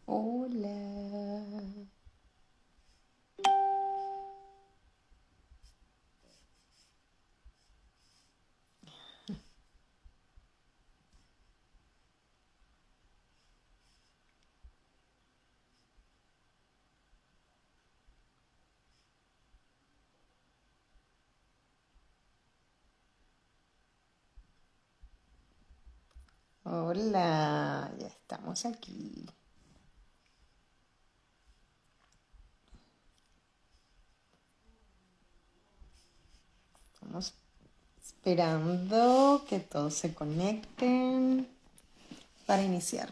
Hola. Hola, ya estamos aquí. Estamos esperando que todos se conecten para iniciar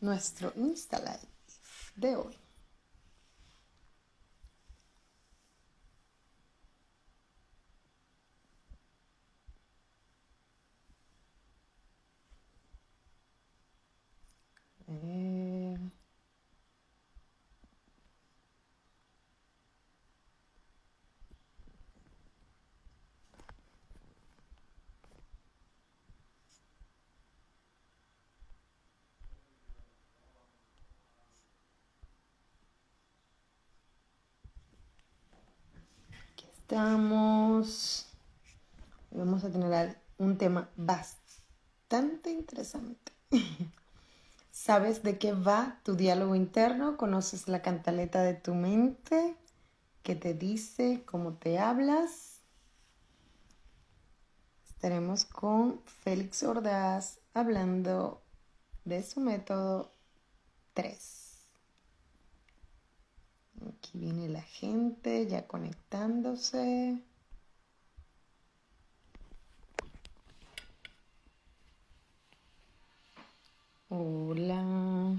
nuestro Insta Live de hoy. Eh, Aquí estamos. Hoy vamos a tener un tema bastante interesante. ¿Sabes de qué va tu diálogo interno? ¿Conoces la cantaleta de tu mente? ¿Qué te dice? ¿Cómo te hablas? Estaremos con Félix Ordaz hablando de su método 3. Aquí viene la gente ya conectándose. Hola.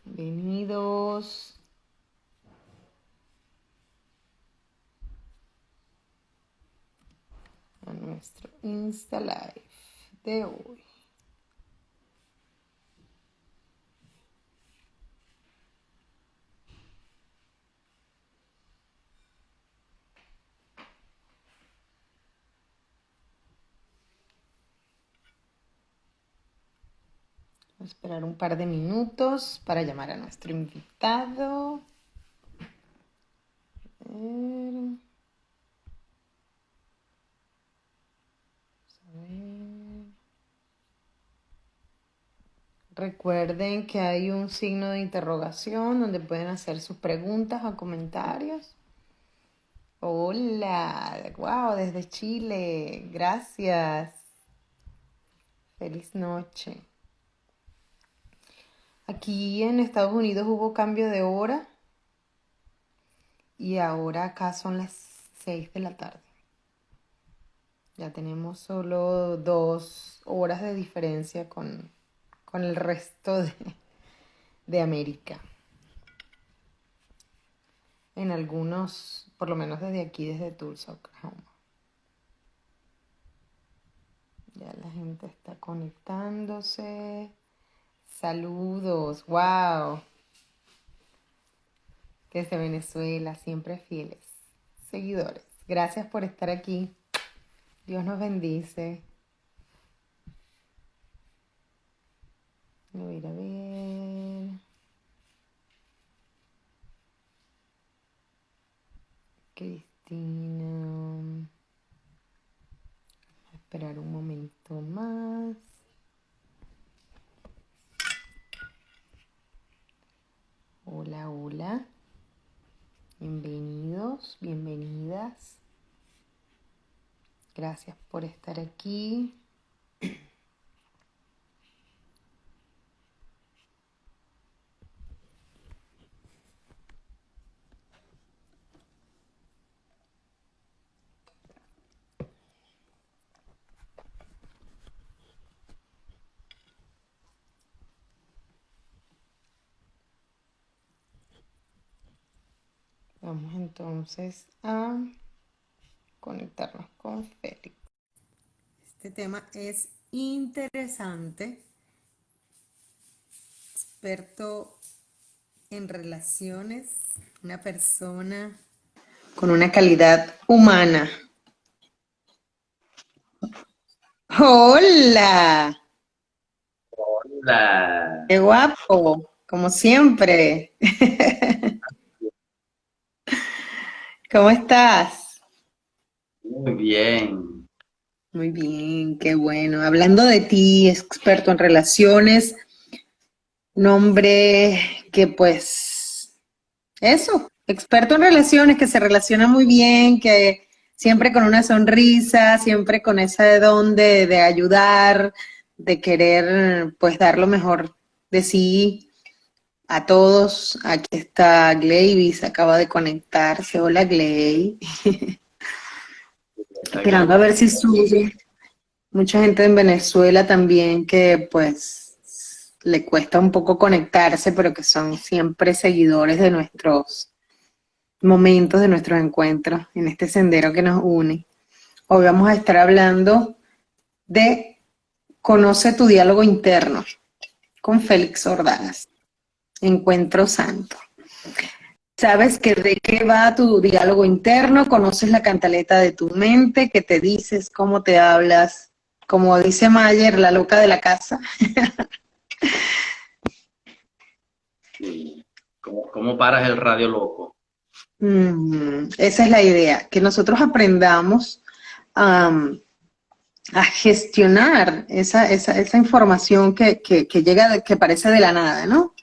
Bienvenidos a nuestro Insta Live de hoy. Voy a esperar un par de minutos para llamar a nuestro invitado. A ver. Recuerden que hay un signo de interrogación donde pueden hacer sus preguntas o comentarios. Hola, wow, desde Chile, gracias. Feliz noche. Aquí en Estados Unidos hubo cambio de hora y ahora acá son las 6 de la tarde. Ya tenemos solo 2 horas de diferencia con el resto de América. En algunos, por lo menos desde aquí, desde Tulsa, Oklahoma. Ya la gente está conectándose. Saludos, wow. Desde Venezuela, siempre fieles seguidores. Gracias por estar aquí. Dios nos bendice. Voy a ir a ver. Cristina. Voy a esperar un momento más. Hola, hola. Bienvenidos, bienvenidas. Gracias por estar aquí. Vamos entonces a conectarnos con Félix. Este tema es interesante. Experto en relaciones, una persona con una calidad humana. ¡Hola! Hola, ¡Qué guapo! Como siempre. ¿Cómo estás? muy bien. Muy bien, qué bueno. Hablando de ti, experto en relaciones, un hombre que pues, eso, experto en relaciones, que se relaciona muy bien, que siempre con una sonrisa, siempre con ese don de ayudar, de querer pues dar lo mejor de sí a todos. Aquí está Gleivis, acaba de conectarse. Hola, Gley. Esperando a ver si sube. Mucha gente en Venezuela también que pues le cuesta un poco conectarse, pero que son siempre seguidores de nuestros momentos, de nuestros encuentros en este sendero que nos une. Hoy vamos a estar hablando de Conoce tu diálogo interno con Félix Ordaz, Encuentro Santo. ¿Sabes que de qué va tu diálogo interno? ¿Conoces la cantaleta de tu mente? ¿Qué te dices? ¿Cómo te hablas? Como dice Mayer, la loca de la casa. Sí. ¿Cómo paras el radio loco? Esa es la idea, que nosotros aprendamos am, a gestionar esa información que llega, que parece de la nada, ¿no?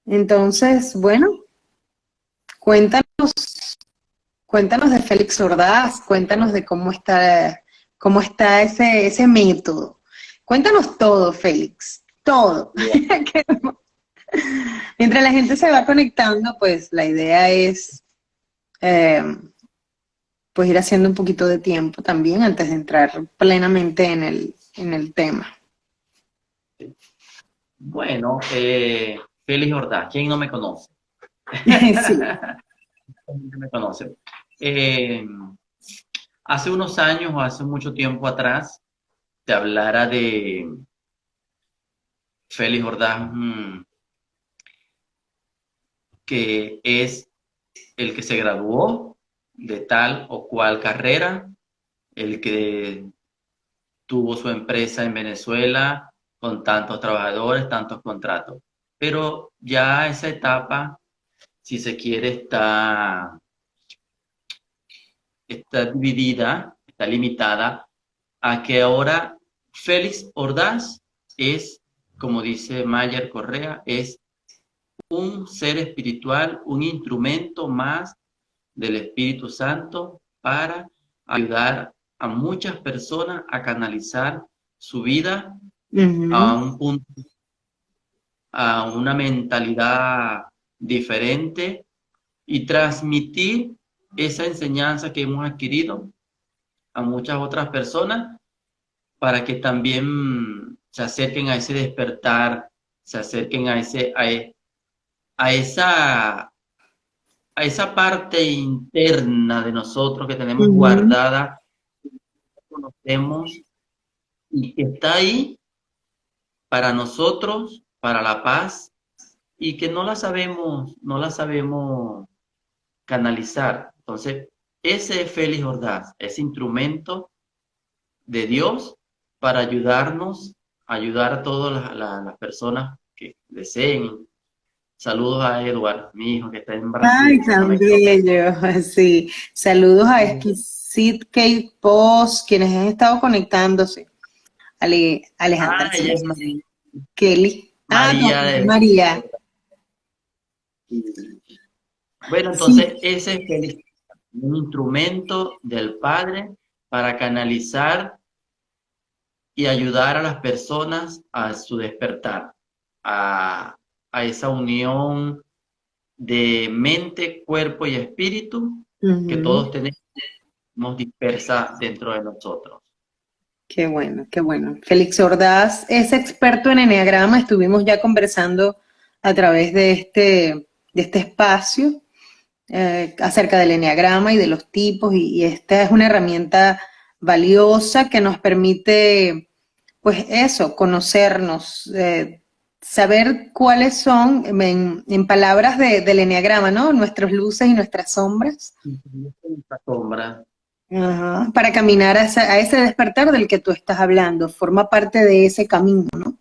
Entonces, bueno, cuéntanos, cuéntanos de Félix Ordaz, cuéntanos de cómo está ese método. Cuéntanos todo, Félix, todo. Bien. Mientras la gente se va conectando, pues la idea es eh, pues ir haciendo un poquito de tiempo también antes de entrar plenamente en el tema. Bueno, Félix Ordaz, ¿quién no me conoce? Sí. ¿Quién me conoce? Eh, Hace unos años o hace mucho tiempo atrás, te hablara de Félix Ordaz, que es el que se graduó de tal o cual carrera, el que tuvo su empresa en Venezuela con tantos trabajadores, tantos contratos. Pero ya esa etapa, si se quiere, está dividida, está limitada a que ahora Félix Ordaz es, como dice Mayer Correa, es un ser espiritual, un instrumento más del Espíritu Santo para ayudar a muchas personas a canalizar su vida a Ujú, un punto, a una mentalidad diferente y transmitir esa enseñanza que hemos adquirido a muchas otras personas para que también se acerquen a ese despertar, se acerquen a esa, a esa parte interna de nosotros que tenemos ujú, guardada, conocemos y que está ahí para nosotros, para la paz, y que no la sabemos canalizar. Entonces, ese es Félix Ordaz, ese instrumento de Dios para ayudarnos, ayudar a todas las personas que deseen. Saludos a Edward, mi hijo que está en ay, Brasil, se tan conectó. bello. Sí. Saludos a Exquisite Kate Post, quienes han estado conectándose. Ah, Alejandra ella es Sánchez, Kelly. Ah, María también de... María. Bueno, Sí. entonces ese es un instrumento del Padre para canalizar y ayudar a las personas a su despertar, a, a esa unión de mente, cuerpo y espíritu que Ujú. todos tenemos dispersa dentro de nosotros. Qué bueno, qué bueno. Félix Ordaz es experto en eneagrama. Estuvimos ya conversando a través de este espacio. acerca del eneagrama y de los tipos, y esta es una herramienta valiosa que nos permite, pues eso, conocernos, saber cuáles son, en palabras del eneagrama, ¿no? Nuestras luces y nuestras sombras. La sombra. Ajá, para caminar a ese despertar del que tú estás hablando, forma parte de ese camino, ¿no?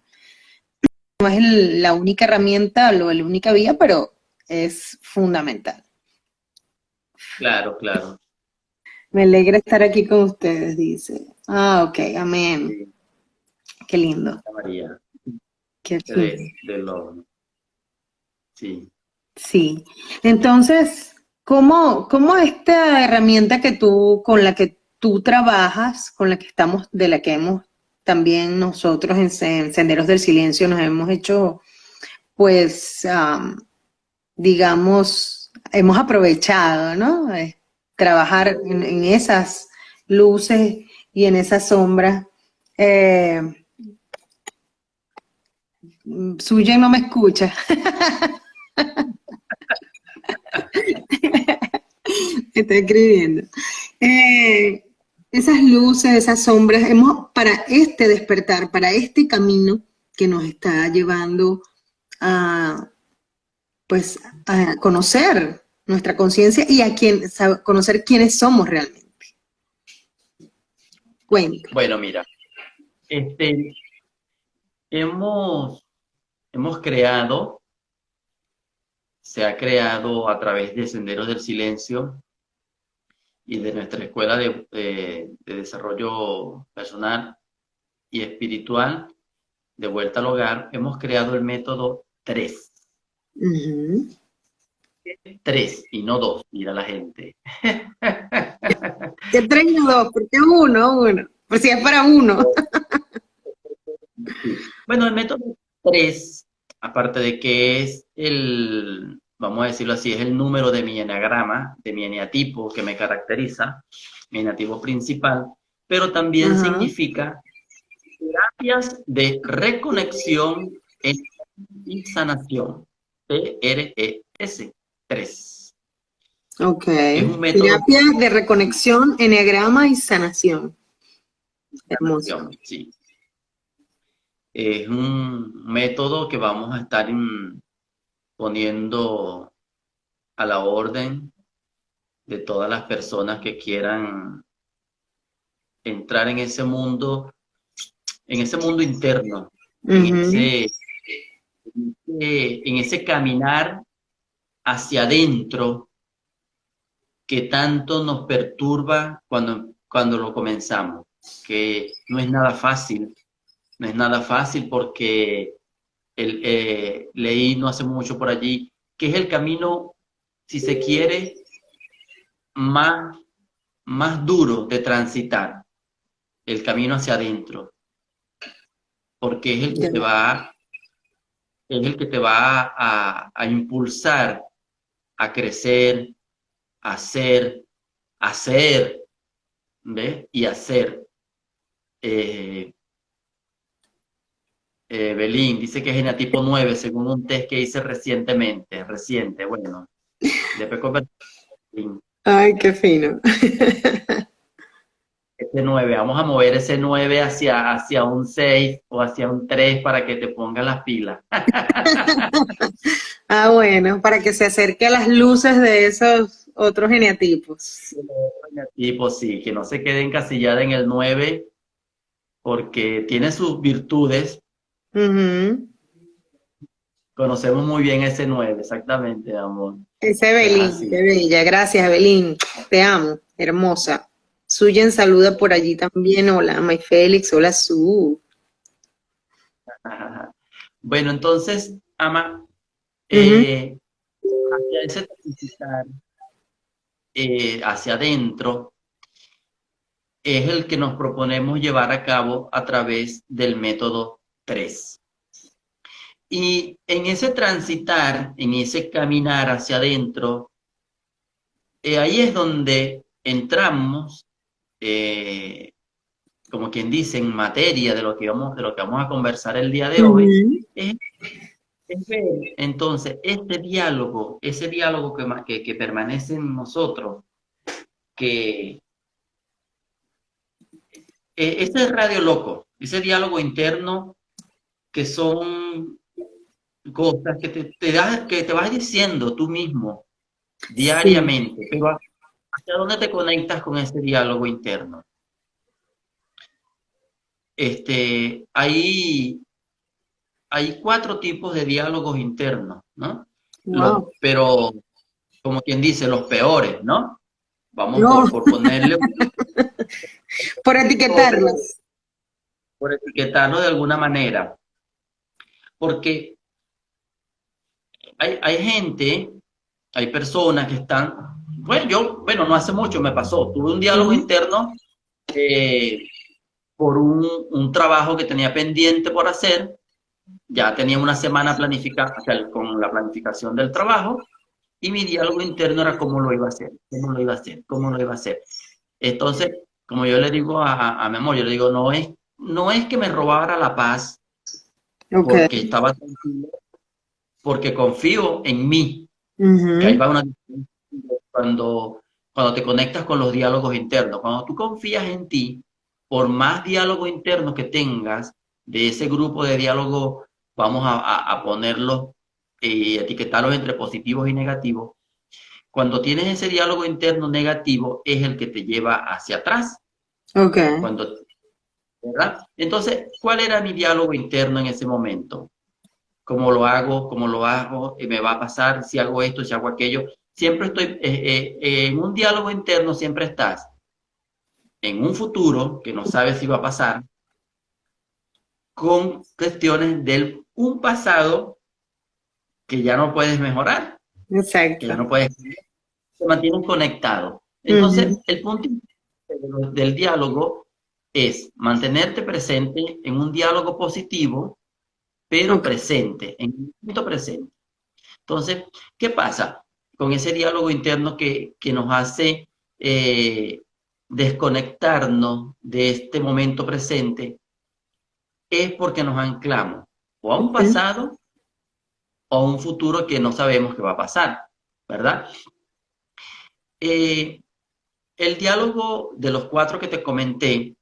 No es la única herramienta o la única vía, pero es fundamental. Claro, claro. Me alegra estar aquí con ustedes, dice. Ah, ok, amén. Sí, Qué lindo, María, qué de, chulo. de lo, sí. Sí. Entonces, ¿cómo esta herramienta con la que tú trabajas, con la que estamos, de la que hemos también nosotros en Senderos del Silencio nos hemos hecho, pues, digamos, hemos aprovechado, ¿no? Trabajar en esas luces y en esas sombras. Eh, Suya no me escucha, está escribiendo. Eh, Esas luces, esas sombras, para este despertar, para este camino que nos está llevando a, pues, a conocer nuestra conciencia y conocer quiénes somos realmente. Cuenta. Bueno, mira, este, hemos, hemos creado, se ha creado a través de Senderos del Silencio y de nuestra escuela de desarrollo personal y espiritual de vuelta al hogar, hemos creado el método 3. Ujú. 3 y no 2, mira la gente. ¿Qué tres y no dos? ¿Por qué uno? Uno. Por si es para uno. Sí. Bueno, el método 3, aparte de que es vamos a decirlo así, es el número de mi eneagrama, de mi eneatipo que me caracteriza, mi eneatipo principal, pero también Ajá. significa terapias de reconexión y sanación. TRES 3. Ok. Es un método Terapia de reconexión, eneagrama y sanación. de Hermoso. sanación, sí. Es un método que vamos a estar poniendo a la orden de todas las personas que quieran entrar en ese mundo interno, en Ujú. en ese caminar hacia adentro que tanto nos perturba cuando lo comenzamos, que no es nada fácil, no es nada fácil porque leí no hace mucho por allí que es el camino, si se quiere, más, más duro de transitar, el camino hacia adentro, porque Ya. es el que te va a impulsar a crecer, a hacer, hacer, ¿ves? Y hacer. Eh, Belín dice que es genetipo 9 según un test que hice reciente, bueno, después conversamos. Ay, qué fino. Ese 9, vamos a mover ese 9 hacia un 6 o hacia un 3 para que te pongan las pilas. Ah, bueno, para que se acerque a las luces de esos otros geneatipos. Tipo, sí, que no se quede encasillada en el 9 porque tiene sus virtudes. Ujú. Conocemos muy bien ese 9 exactamente, amor. Ese Es Evelyn, qué así. bella. Gracias, Evelyn. Te amo, hermosa. Suyen saluda por allí también. Hola, May Félix. Hola, Su. Bueno, entonces, Ama, Ujú. hacia ese transitar hacia adentro es el que nos proponemos llevar a cabo a través del método 3. Y en ese transitar, en ese caminar hacia adentro, ahí es donde entramos, eh, como quien dice, en materia de lo que vamos a conversar el día de hoy, Ujú. es es ver entonces ese diálogo que permanece en nosotros, que ese radio loco, ese diálogo interno que son cosas que que te vas diciendo tú mismo Sí, diariamente, pero ¿hacia dónde te conectas con ese diálogo interno? Hay 4 tipos de diálogos internos, ¿no? wow. Pero, como quien dice, los peores, ¿no? Vamos No, por ponerle por nombre, etiquetarlos. por etiquetarlo de alguna manera. Porque hay gente, hay personas que están, bueno, no hace mucho me pasó, tuve un diálogo Ujú. interno eh, por un trabajo que tenía pendiente por hacer. Ya tenía una semana planificada, o sea, con la planificación del trabajo, y mi diálogo interno era cómo lo iba a hacer, cómo lo iba a hacer, cómo lo iba a hacer. Entonces, como yo le digo a mi amor, yo le digo, no es que me robara la paz Ok. porque estaba tranquilo, porque confío en mí, que ahí Ujú. va una diferencia cuando, cuando te conectas con los diálogos internos. Cuando tú confías en ti, por más diálogo interno que tengas, de ese grupo de diálogo, vamos a ponerlos, etiquetarlos entre positivos y negativos. Cuando tienes ese diálogo interno negativo, es el que te lleva hacia atrás. Ok. Cuando, ¿verdad? Entonces, ¿cuál era mi diálogo interno en ese momento? ¿Cómo lo hago? ¿Cómo lo hago? ¿Me va a pasar si hago esto, si hago aquello? Siempre estoy en un diálogo interno, siempre estás en un futuro que no sabes si va a pasar, con cuestiones del un pasado que ya no puedes mejorar, que ya Exacto. no puedes, se mantienen conectados. Entonces, Ujú. el punto del diálogo es mantenerte presente en un diálogo positivo, pero Ok. presente, en un momento presente. Entonces, ¿qué pasa con ese diálogo interno que nos hace desconectarnos de este momento presente? Es porque nos anclamos o a un Ok. pasado o a un futuro que no sabemos qué va a pasar, ¿verdad? Eh, el diálogo de los 4 que te comenté,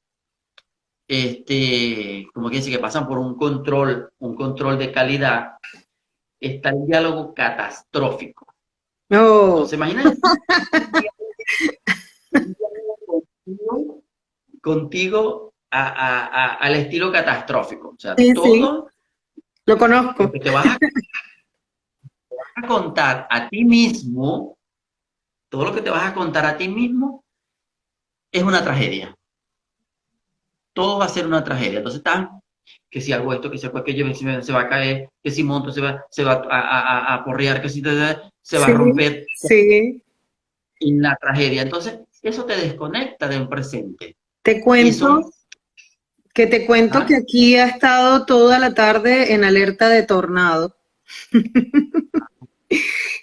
como que dice que pasan por un control de calidad, está el diálogo catastrófico. Oh, Entonces, imagínate un diálogo contigo al estilo catastrófico. O sea, sí, sí, todo lo lo conozco. que te vas a contar a ti mismo, todo lo que te vas a contar a ti mismo es una tragedia. Todo va a ser una tragedia. Entonces está que si hago esto, que si hago aquello, que si se va a caer, que si monto se va a porrear, que si se va a Sí, romper sí. en la tragedia. Entonces, eso te desconecta de un presente. Te Y son, cuento te cuento que ¿ah? aquí ha estado toda la tarde en alerta de tornado.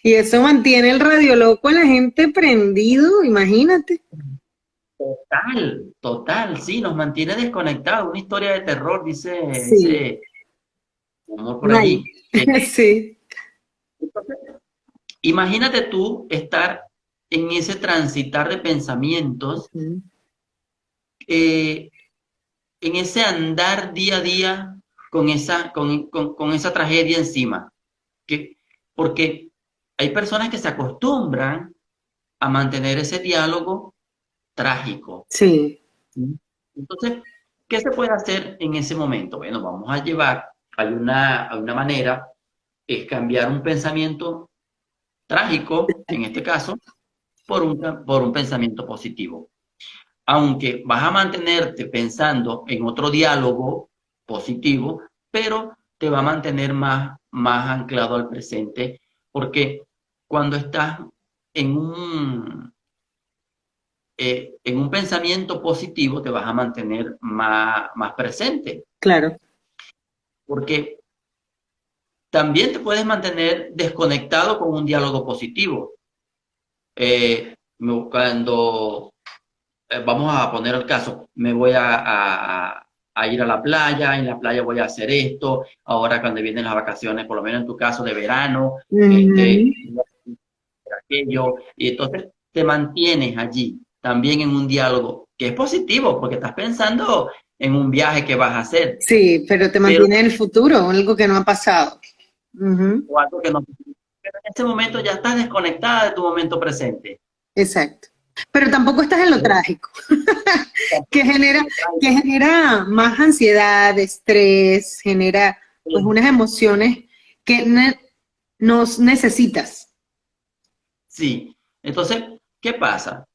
Y eso mantiene el radio loco a la gente prendido, imagínate. Total, total, sí, nos mantiene desconectados. Una historia de terror, Sí, dice humor por Night. allí. Sí. Imagínate tú estar en ese transitar de pensamientos, Ujú. eh, en ese andar día a día con esa tragedia encima. Que, porque hay personas que se acostumbran a mantener ese diálogo trágico. Sí, ¿Sí? Entonces, ¿qué se puede hacer en ese momento? Bueno, vamos a llevar, hay una manera, es cambiar un pensamiento trágico, en este caso, por un pensamiento positivo. Aunque vas a mantenerte pensando en otro diálogo positivo, pero te va a mantener más anclado al presente, porque cuando estás en en un pensamiento positivo, te vas a mantener más presente, claro. porque también te puedes mantener desconectado con un diálogo positivo. Cuando vamos a poner el caso, me voy a ir a la playa, en la playa voy a hacer esto, ahora cuando vienen las vacaciones, por lo menos en tu caso de verano, Ujú. voy a hacer aquello, y entonces te mantienes allí, también en un diálogo, que es positivo, porque estás pensando en un viaje que vas a hacer, Sí, pero te pero mantiene en el futuro, algo que no ha pasado. Ujú. o algo que no, pero en ese momento ya estás desconectada de tu momento presente. Exacto. Pero tampoco estás en lo trágico, que genera, que genera más ansiedad, estrés, genera pues unas emociones que nos necesitas. Sí, entonces, ¿qué pasa?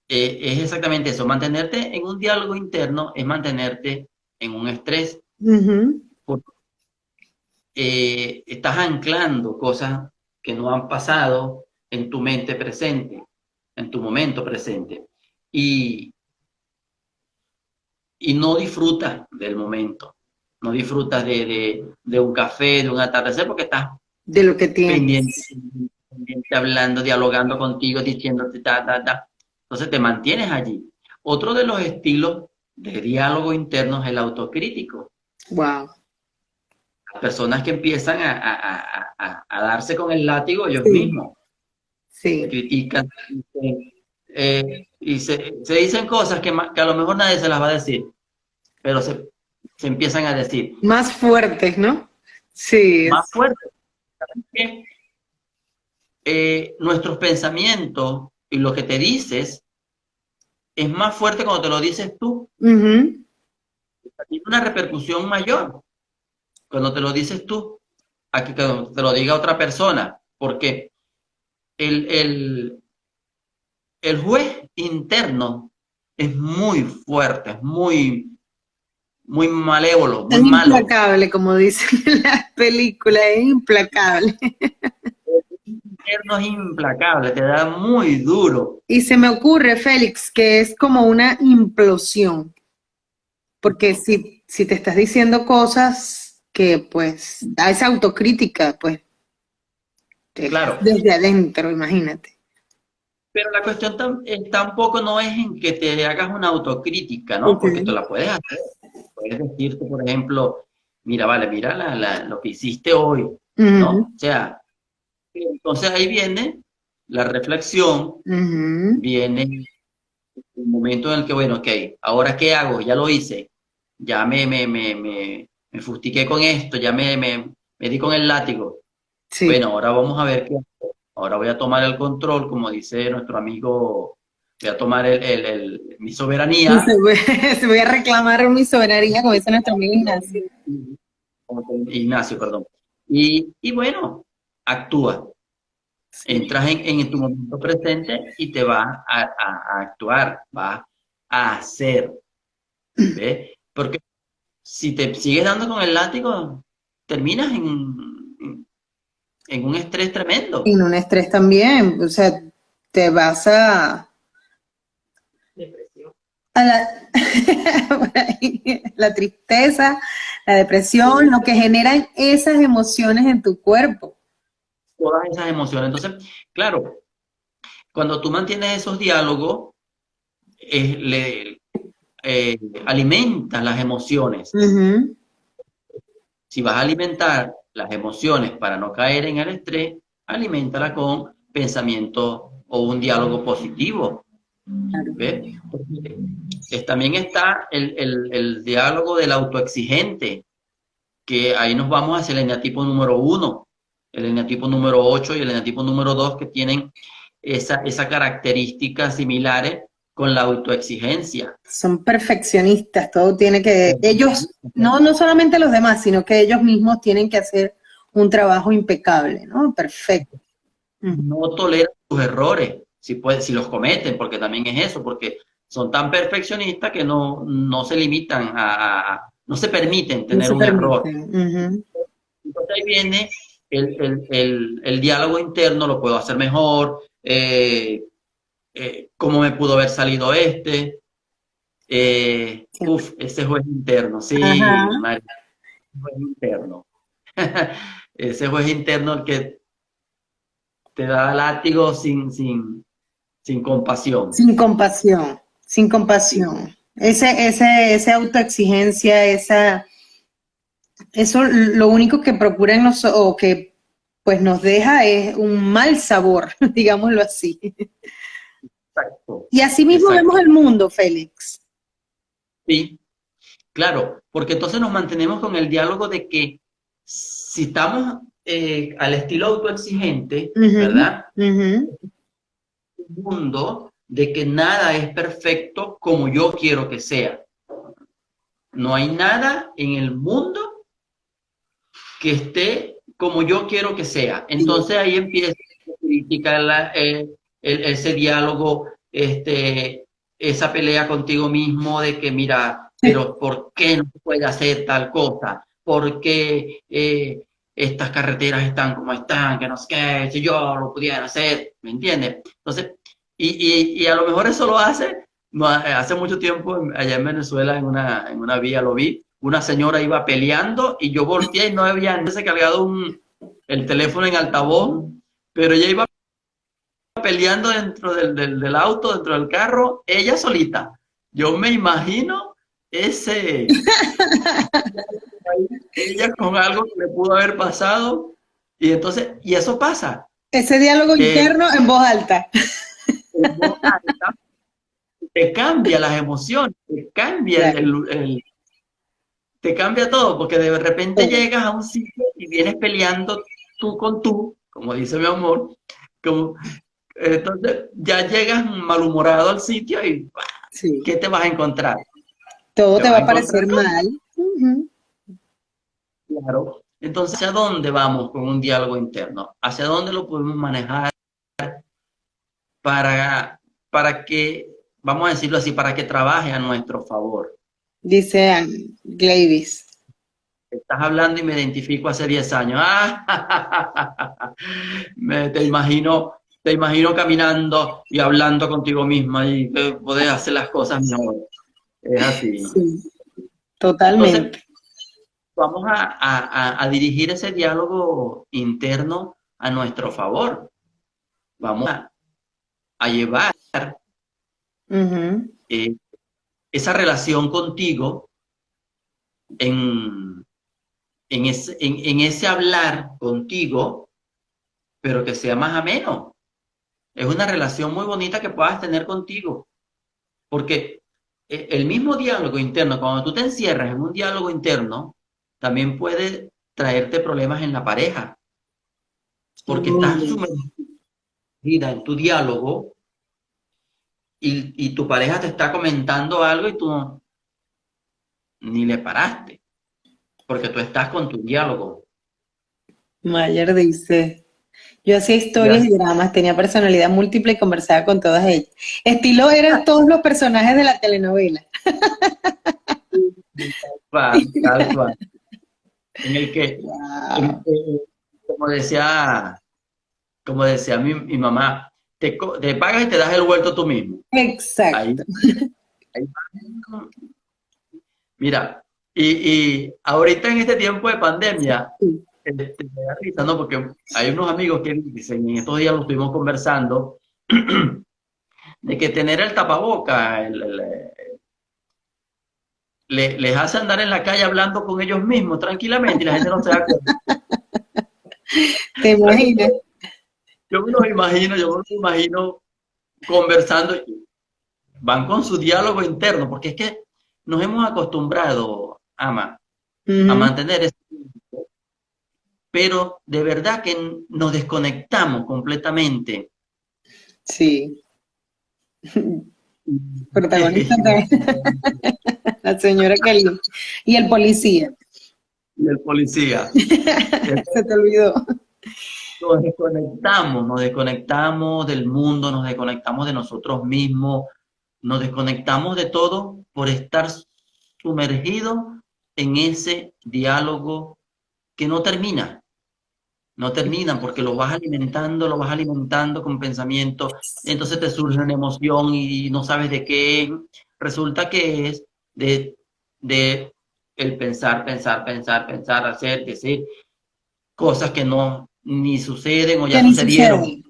Es exactamente eso, mantenerte en un diálogo interno es mantenerte en un estrés, Ujú. porque estás anclando cosas que no han pasado en tu mente presente, en tu momento presente, y, y no disfrutas del momento, no disfrutas de un café, de un atardecer, porque estás De lo que pendiente, tienes. pendiente, hablando, dialogando contigo, diciéndote ta, ta, ta. Entonces te mantienes allí. Otro de los estilos de diálogo interno es el autocrítico. Wow. Las personas que empiezan a darse con el látigo ellos Sí, mismos, se sí. critican y se dicen cosas que a lo mejor nadie se las va a decir, pero se empiezan a decir Más fuertes, ¿no? Sí, más fuerte. Que nuestros pensamientos y lo que te dices es más fuerte cuando te lo dices tú, ujú. tiene una repercusión mayor cuando te lo dices tú, a que cuando te lo diga otra persona, porque el, el, el juez interno es muy fuerte, es muy malévolo, muy Es malo. implacable, como dicen en las películas, es implacable. El interno es implacable, te da muy duro. Y se me ocurre, Félix, que es como una implosión, porque si te estás diciendo cosas que pues da esa autocrítica, pues Claro, desde adentro, imagínate. pero la cuestión tampoco no es en que te hagas una autocrítica, ¿no? Ok. Porque tú la puedes hacer. Puedes decirte, por ejemplo, mira, vale, mira lo que hiciste hoy, ¿no? Ujú, O sea, entonces ahí viene la reflexión, ujú. viene el momento en el que, bueno, ok, ¿ahora qué hago? Ya lo hice, ya me fustiqué con esto, ya me di con el látigo. Sí. Bueno, ahora vamos a ver qué hago. Ahora voy a tomar el control, como dice nuestro amigo, voy a tomar mi Se soberanía. voy, se voy a reclamar mi soberanía, como dice nuestro amigo Ignacio. Ignacio, perdón. Y bueno, actúa. Sí. Entras en tu momento presente y te vas a actuar, vas a hacer, ¿ves? Porque si te sigues dando con el látigo, terminas en un estrés tremendo. En un estrés también, o sea, te vas a la tristeza, la depresión, lo que generan esas emociones en tu cuerpo. Todas esas emociones. Entonces, claro, cuando tú mantienes esos diálogos, le alimentas las emociones. Ujú. Si vas a alimentar las emociones para no caer en el estrés, aliméntala con pensamiento o un diálogo positivo. ¿Ves? Porque también está el diálogo del autoexigente, que ahí nos vamos hacia el eneatipo número 1, el eneatipo número 8 y el eneatipo número 2 que tienen esa características similares con la autoexigencia. Son perfeccionistas, todo tiene que, ellos, no solamente los demás, sino que ellos mismos tienen que hacer un trabajo impecable, ¿no? Perfecto. Ujú. No toleran sus errores, si los cometen, porque también es eso, porque son tan perfeccionistas que no se limitan no se permiten No tener se un permite. error. Ujú. Entonces ahí viene el diálogo interno, lo puedo hacer mejor, cómo me pudo haber salido ese juez interno, Ajá. sí, María, juez interno. Ese juez interno el que te da látigo sin compasión. Sin compasión, sin Sí. compasión. Esa autoexigencia, eso lo único que procura en o que pues nos deja es un mal sabor, digámoslo así. Exacto, Y así mismo vemos exacto. el mundo, Félix. Sí, claro, porque entonces nos mantenemos con el diálogo de que si estamos al estilo autoexigente, Ujú, ¿verdad? ujú. Un mundo de que nada es perfecto como yo quiero que sea. No hay nada en el mundo que esté como yo quiero que sea. Sí. Entonces ahí empieza a criticar ese diálogo, esa pelea contigo mismo de que, mira, pero ¿por qué no puede hacer tal cosa? ¿Por qué estas carreteras están como están? Que no sé qué, si yo lo pudiera hacer, ¿me entiendes? Entonces, y a lo mejor eso lo hace, no, hace mucho tiempo allá en Venezuela, en una vía lo vi, una señora iba peleando y yo volteé y no había ni se cargado el teléfono en altavoz, pero ella iba peleando dentro del auto, dentro del carro, ella solita. Yo me imagino ese, ella con algo que le pudo haber pasado y entonces, y eso pasa, Ese diálogo que interno en voz alta. en voz alta te cambia las emociones, te cambia Claro, te cambia todo, porque de repente todo. llegas a un sitio y vienes peleando tú con tú, como dice mi amor, como, entonces ya llegas malhumorado al sitio y ¡bah! Sí. ¿Qué te vas a encontrar? Todo Te te vas va a a parecer encontrar con, mal. Ujú. claro. Entonces, ¿hacia dónde vamos con un diálogo interno? ¿Hacia dónde lo podemos manejar para, para que, vamos a decirlo así, para que trabaje a nuestro favor? Dice Glavis. Estás hablando y me identifico hace 10 años. ¡Ah! Te imagino caminando y hablando contigo misma y podés hacer las cosas mejor. Es así. Sí, Entonces, totalmente. vamos a dirigir ese diálogo interno a nuestro favor. Vamos a llevar Ujú. eh, esa relación contigo en, en ese hablar contigo, pero que sea más ameno. Es una relación muy bonita que puedas tener contigo, porque el mismo diálogo interno, cuando tú te encierras en un diálogo interno, también puede traerte problemas en la pareja, porque estás Uy, sumergida en tu diálogo y tu pareja te está comentando algo y tú ni le paraste, porque tú estás con tu diálogo. Mayer dice, yo hacía historias Ya, y dramas, tenía personalidad múltiple y conversaba con todas ellas. Estilo eran todos los personajes de la telenovela. tal cual, en el que, Wow. como decía, como decía mi mamá, te pagas y te das el vuelto tú mismo. Ahí, Exacto. ahí mira, y ahorita en este tiempo de pandemia, Sí. me da risa, ¿no? Porque hay unos amigos que dicen, en estos días lo estuvimos conversando, de que tener el tapaboca les hace andar en la calle hablando con ellos mismos tranquilamente y la gente no se da cuenta. ¿Te imaginas? Yo me los imagino conversando, y van con su diálogo interno, porque es que nos hemos acostumbrado, Ama, a Ujú. mantener eso, pero de verdad que nos desconectamos completamente. Sí. Protagonista también, la señora Kelly. Y el policía. Y el policía. Se te olvidó. Nos desconectamos del mundo, nos desconectamos de nosotros mismos, nos desconectamos de todo por estar sumergidos en ese diálogo que no termina, no terminan porque lo vas alimentando con pensamientos, entonces te surge una emoción y no sabes de qué es. Resulta que es de el pensar, pensar, pensar, pensar, hacer, decir cosas que no ni suceden o ya Que ni sucedieron. sucede.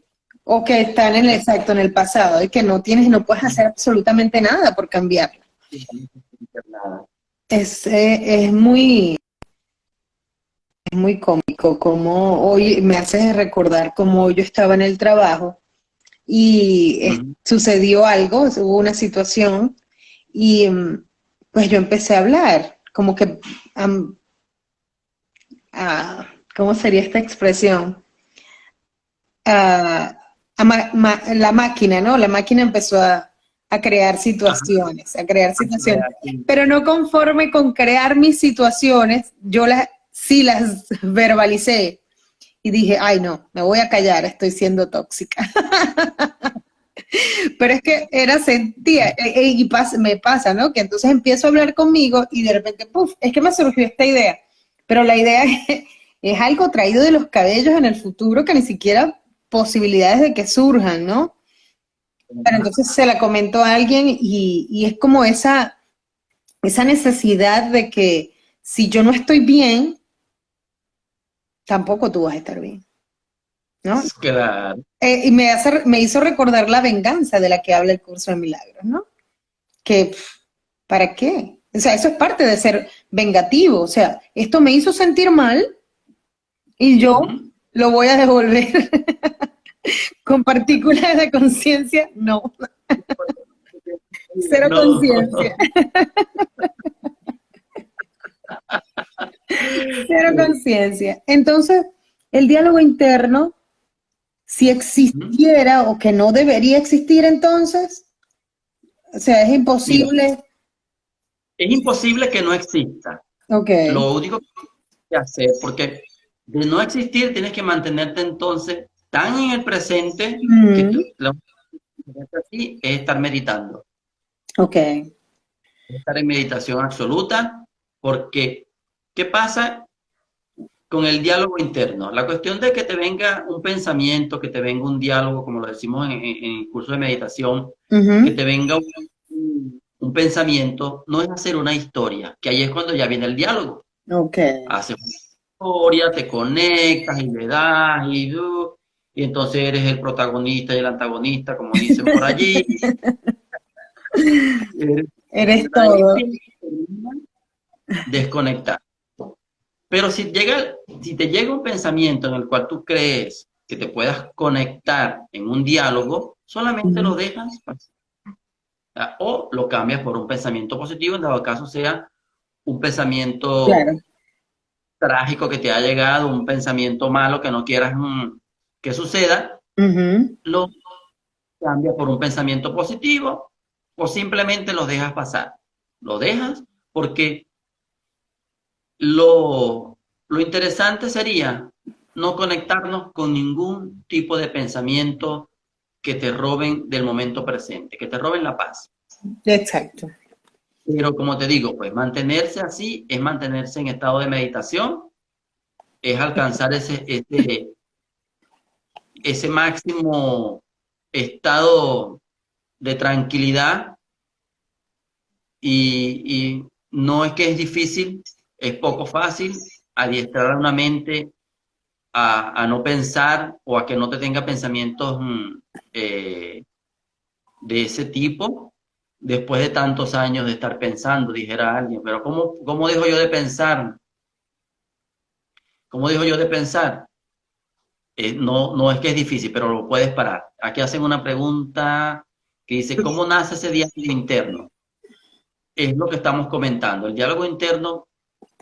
O que están en el ¿Eh? exacto, en el pasado, y que no tienes, no puedes hacer absolutamente nada por cambiarlo. internada. Es muy cómico como hoy me hace recordar cómo yo estaba en el trabajo y Ujú. sucedió algo, hubo una situación y pues yo empecé a hablar, como que, am, ¿cómo sería esta expresión? Ah, la máquina, ¿no? La máquina empezó Ajá, a crear a situaciones, crear, sí. pero no conforme con crear mis situaciones, yo sí las verbalicé y dije, ay no, me voy a callar, estoy siendo tóxica. Pero es que sentía, y me pasa, ¿no? Que entonces empiezo a hablar conmigo y de repente, puf, es que me surgió esta idea. Pero la idea es algo traído de los cabellos en el futuro que ni siquiera posibilidades de que surjan, ¿no? Pero entonces se la comento a alguien y es como esa necesidad de que si yo no estoy bien, tampoco tú vas a estar bien, ¿no? Claro. Y me hizo recordar la venganza de la que habla el curso de milagros, ¿no? Que, ¿para qué? O sea, eso es parte de ser vengativo. O sea, esto me hizo sentir mal y yo Ujú. lo voy a devolver con partículas de conciencia. No, cero No. conciencia, cero conciencia. Entonces, el diálogo interno, si Ujú. existiera o que no debería existir entonces, o sea, es Mira, imposible. es imposible que no exista. Ok. Lo único que tienes que hacer, porque de no existir tienes que mantenerte entonces tan en el presente que Mm, lo único que tienes que hacer aquí es estar meditando, ok. estar en meditación absoluta, porque ¿qué pasa con el diálogo interno? La cuestión de que te venga un pensamiento, que te venga un diálogo, como lo decimos en el curso de meditación, que Ujú, te venga un pensamiento, no es hacer una historia, que ahí es cuando ya viene el diálogo. ok. Haces una historia, te conectas y le das y entonces eres el protagonista y el antagonista, como dicen por allí. Eres- Eres ahí todo. tienes que desconectar. Pero si te llega un pensamiento en el cual tú crees que te puedas conectar en un diálogo, solamente lo Ujú, dejas o lo cambias por un pensamiento positivo, en dado caso sea un pensamiento claro. trágico que te ha llegado, un pensamiento malo que no quieras que suceda, Ujú. lo cambias por un pensamiento positivo o simplemente lo dejas pasar. Lo dejas porque lo interesante sería no conectarnos con ningún tipo de pensamiento que te roben del momento presente, que te roben la paz. Exacto. Pero como te digo, pues mantenerse así es mantenerse en estado de meditación, es alcanzar ese máximo estado de tranquilidad y no es que es difícil, es poco fácil adiestrar a una mente a no pensar o a que no te tenga pensamientos eh, de ese tipo después de tantos años de estar pensando, dijera alguien, pero ¿cómo dejo yo de pensar? ¿Cómo dejo yo de pensar? No es que es difícil, pero lo puedes parar. Aquí hacen una pregunta que dice, ¿cómo nace ese diálogo interno? Es lo que estamos comentando. El diálogo interno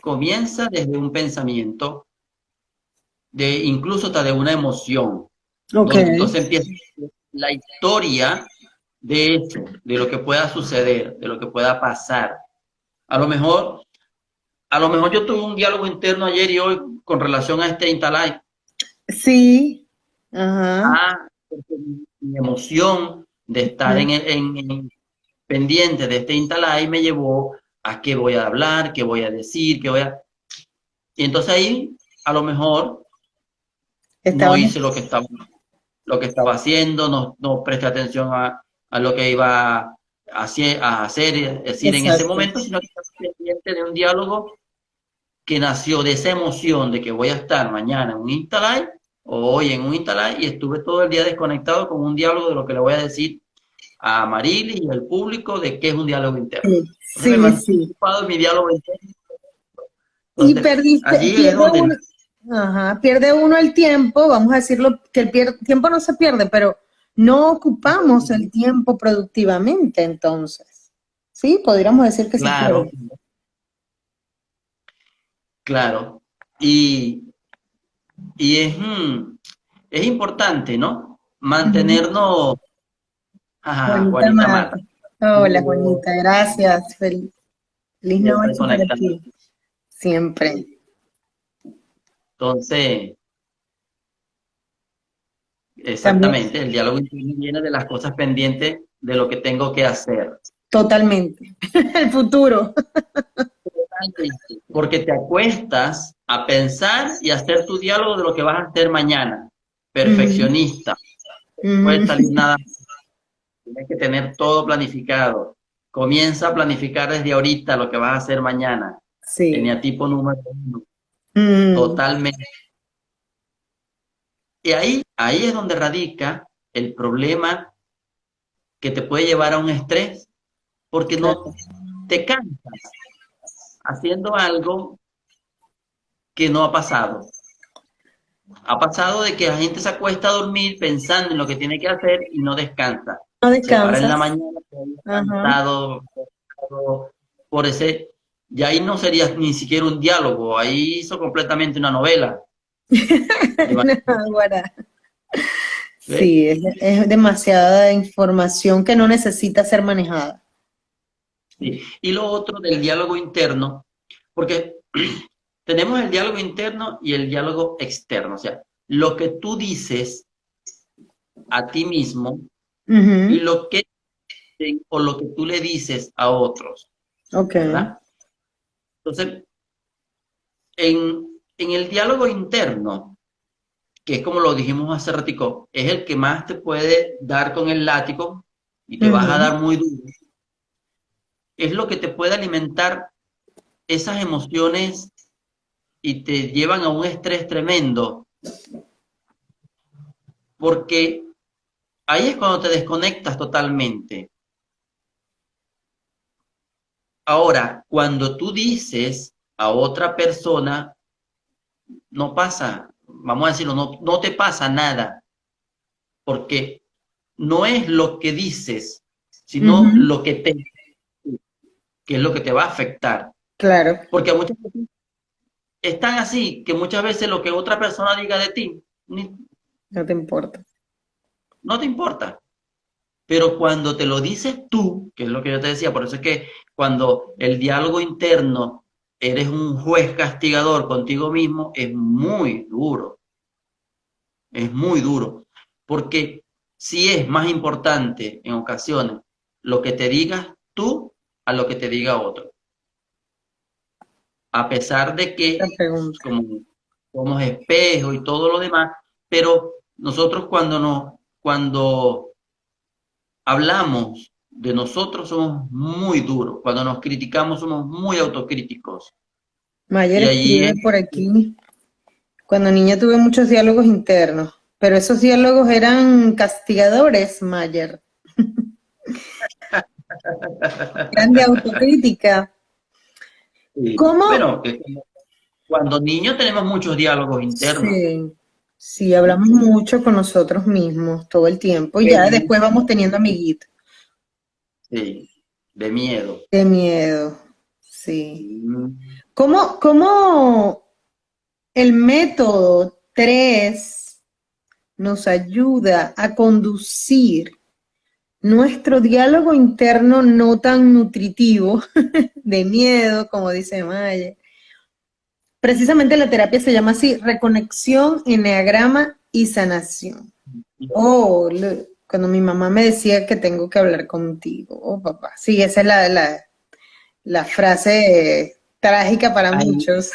comienza desde un pensamiento, incluso hasta de una emoción, Ok. donde entonces empieza la historia de eso, de lo que pueda suceder, de lo que pueda pasar. A lo mejor, a lo mejor yo tuve un diálogo interno ayer y hoy con relación a este Intalai. Sí. Ajá. Porque mi emoción de estar Ujú. pendiente de este Intalai me llevó a qué voy a hablar, qué voy a decir, qué voy a... Y entonces ahí, a lo mejor, no Estábamos. hice lo que estaba haciendo, no presté atención a lo que iba a hacer, es decir, en ese Exacto. momento, sino que estaba pendiente de un diálogo que nació de esa emoción de que voy a estar mañana en un Insta o hoy en un Insta y estuve todo el día desconectado con un diálogo de lo que le voy a decir a Marilis y al público de qué es un diálogo interno. Sí, Entonces me sí, mantengo sí. ocupado en mi diálogo interno. Y Entonces, allí es pierde donde uno, ajá, pierde uno el tiempo, vamos a decirlo, que tiempo no se pierde, pero no ocupamos el tiempo productivamente, entonces. Sí, podríamos decir que se claro, pierde. claro. Y es importante, ¿no? Ujú. Mantenernos, ajá, Juanita Juanita Mata. Mata, Hola, Juanita, gracias. Feliz siempre noche para conectando. ti, siempre. Entonces, También, exactamente, el diálogo interno viene de las cosas pendientes de lo que tengo que hacer. totalmente. El futuro. Porque te acuestas a pensar y a hacer tu diálogo de lo que vas a hacer mañana. Ujú, Perfeccionista. No puede ujú. salir nada. Tienes que tener todo planificado. Comienza a planificar desde ahorita lo que vas a hacer mañana. Sí. Eneatipo número 1. Mm, Totalmente. Y ahí es donde radica el problema que te puede llevar a un estrés, porque no claro. te cansas haciendo algo que no ha pasado. Ha pasado de que la gente se acuesta a dormir pensando en lo que tiene que hacer y no descansa. No Se para en la descansas. mañana todavía Ajá. cansado por ese. Ya ahí no sería ni siquiera un diálogo, ahí hizo completamente una novela. Naguará. ¿Ves? Sí, es demasiada información que no necesita ser manejada. Sí. Y lo otro del diálogo interno, porque tenemos el diálogo interno y el diálogo externo, o sea, lo que tú dices a ti mismo y Ujú, o lo que tú le dices a otros, ok. ¿verdad? Entonces, en el diálogo interno, que es como lo dijimos hace ratico, es el que más te puede dar con el látigo y te vas a Ujú, dar muy duro, es lo que te puede alimentar esas emociones y te llevan a un estrés tremendo, porque ahí es cuando te desconectas totalmente. Ahora, cuando tú dices a otra persona, no pasa, vamos a decirlo, no te pasa nada, porque no es lo que dices, sino ujú, lo que es lo que te va a afectar. claro, Porque a muchas veces están así, que muchas veces lo que otra persona diga de ti no te importa. no te importa. Pero cuando te lo dices tú, que es lo que yo te decía, por eso es que cuando el diálogo interno eres un juez castigador contigo mismo, es muy duro, porque sí es más importante en ocasiones lo que te digas tú a lo que te diga otro. A pesar de La que pregunta. como somos espejos y todo lo demás, pero nosotros cuando hablamos de nosotros somos muy duros, cuando nos criticamos somos muy autocríticos. Mayer Y allí escribe es, por aquí. Cuando niña tuve muchos diálogos internos, pero esos diálogos eran castigadores, Mayer. Eran de autocrítica. ¿Cómo? bueno, que cuando niños tenemos muchos diálogos internos. Sí, sí, hablamos mucho con nosotros mismos todo el tiempo y ya después vamos teniendo amiguitos. Sí, de miedo. Qué miedo, sí. Mm, ¿Cómo el método 3 nos ayuda a conducir nuestro diálogo interno no tan nutritivo, de miedo, como dice Maya? Precisamente la terapia se llama así, reconexión, eneagrama y sanación. Oh, cuando mi mamá me decía que tengo que hablar contigo, oh papá, sí, esa es la frase trágica para Ahí, muchos,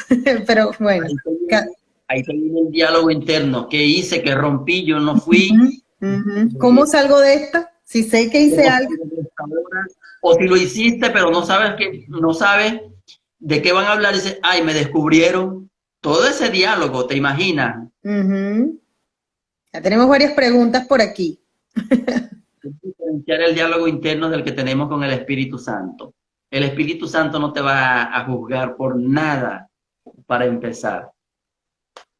pero bueno, ahí te viene, ahí te viene el diálogo interno. ¿Qué hice? ¿Qué rompí? Yo no fui. ujú, ujú. ¿Cómo eh, salgo de esta? Si sé que hice ¿Cómo algo. salgo de esta hora? O si lo hiciste, pero no sabes de qué van a hablar, dice, ay, me descubrieron. Todo ese diálogo, ¿te imaginas? Ujú. Ya tenemos varias preguntas por aquí. diferenciar el diálogo interno del que tenemos con el Espíritu Santo. El Espíritu Santo no te va a juzgar por nada para empezar,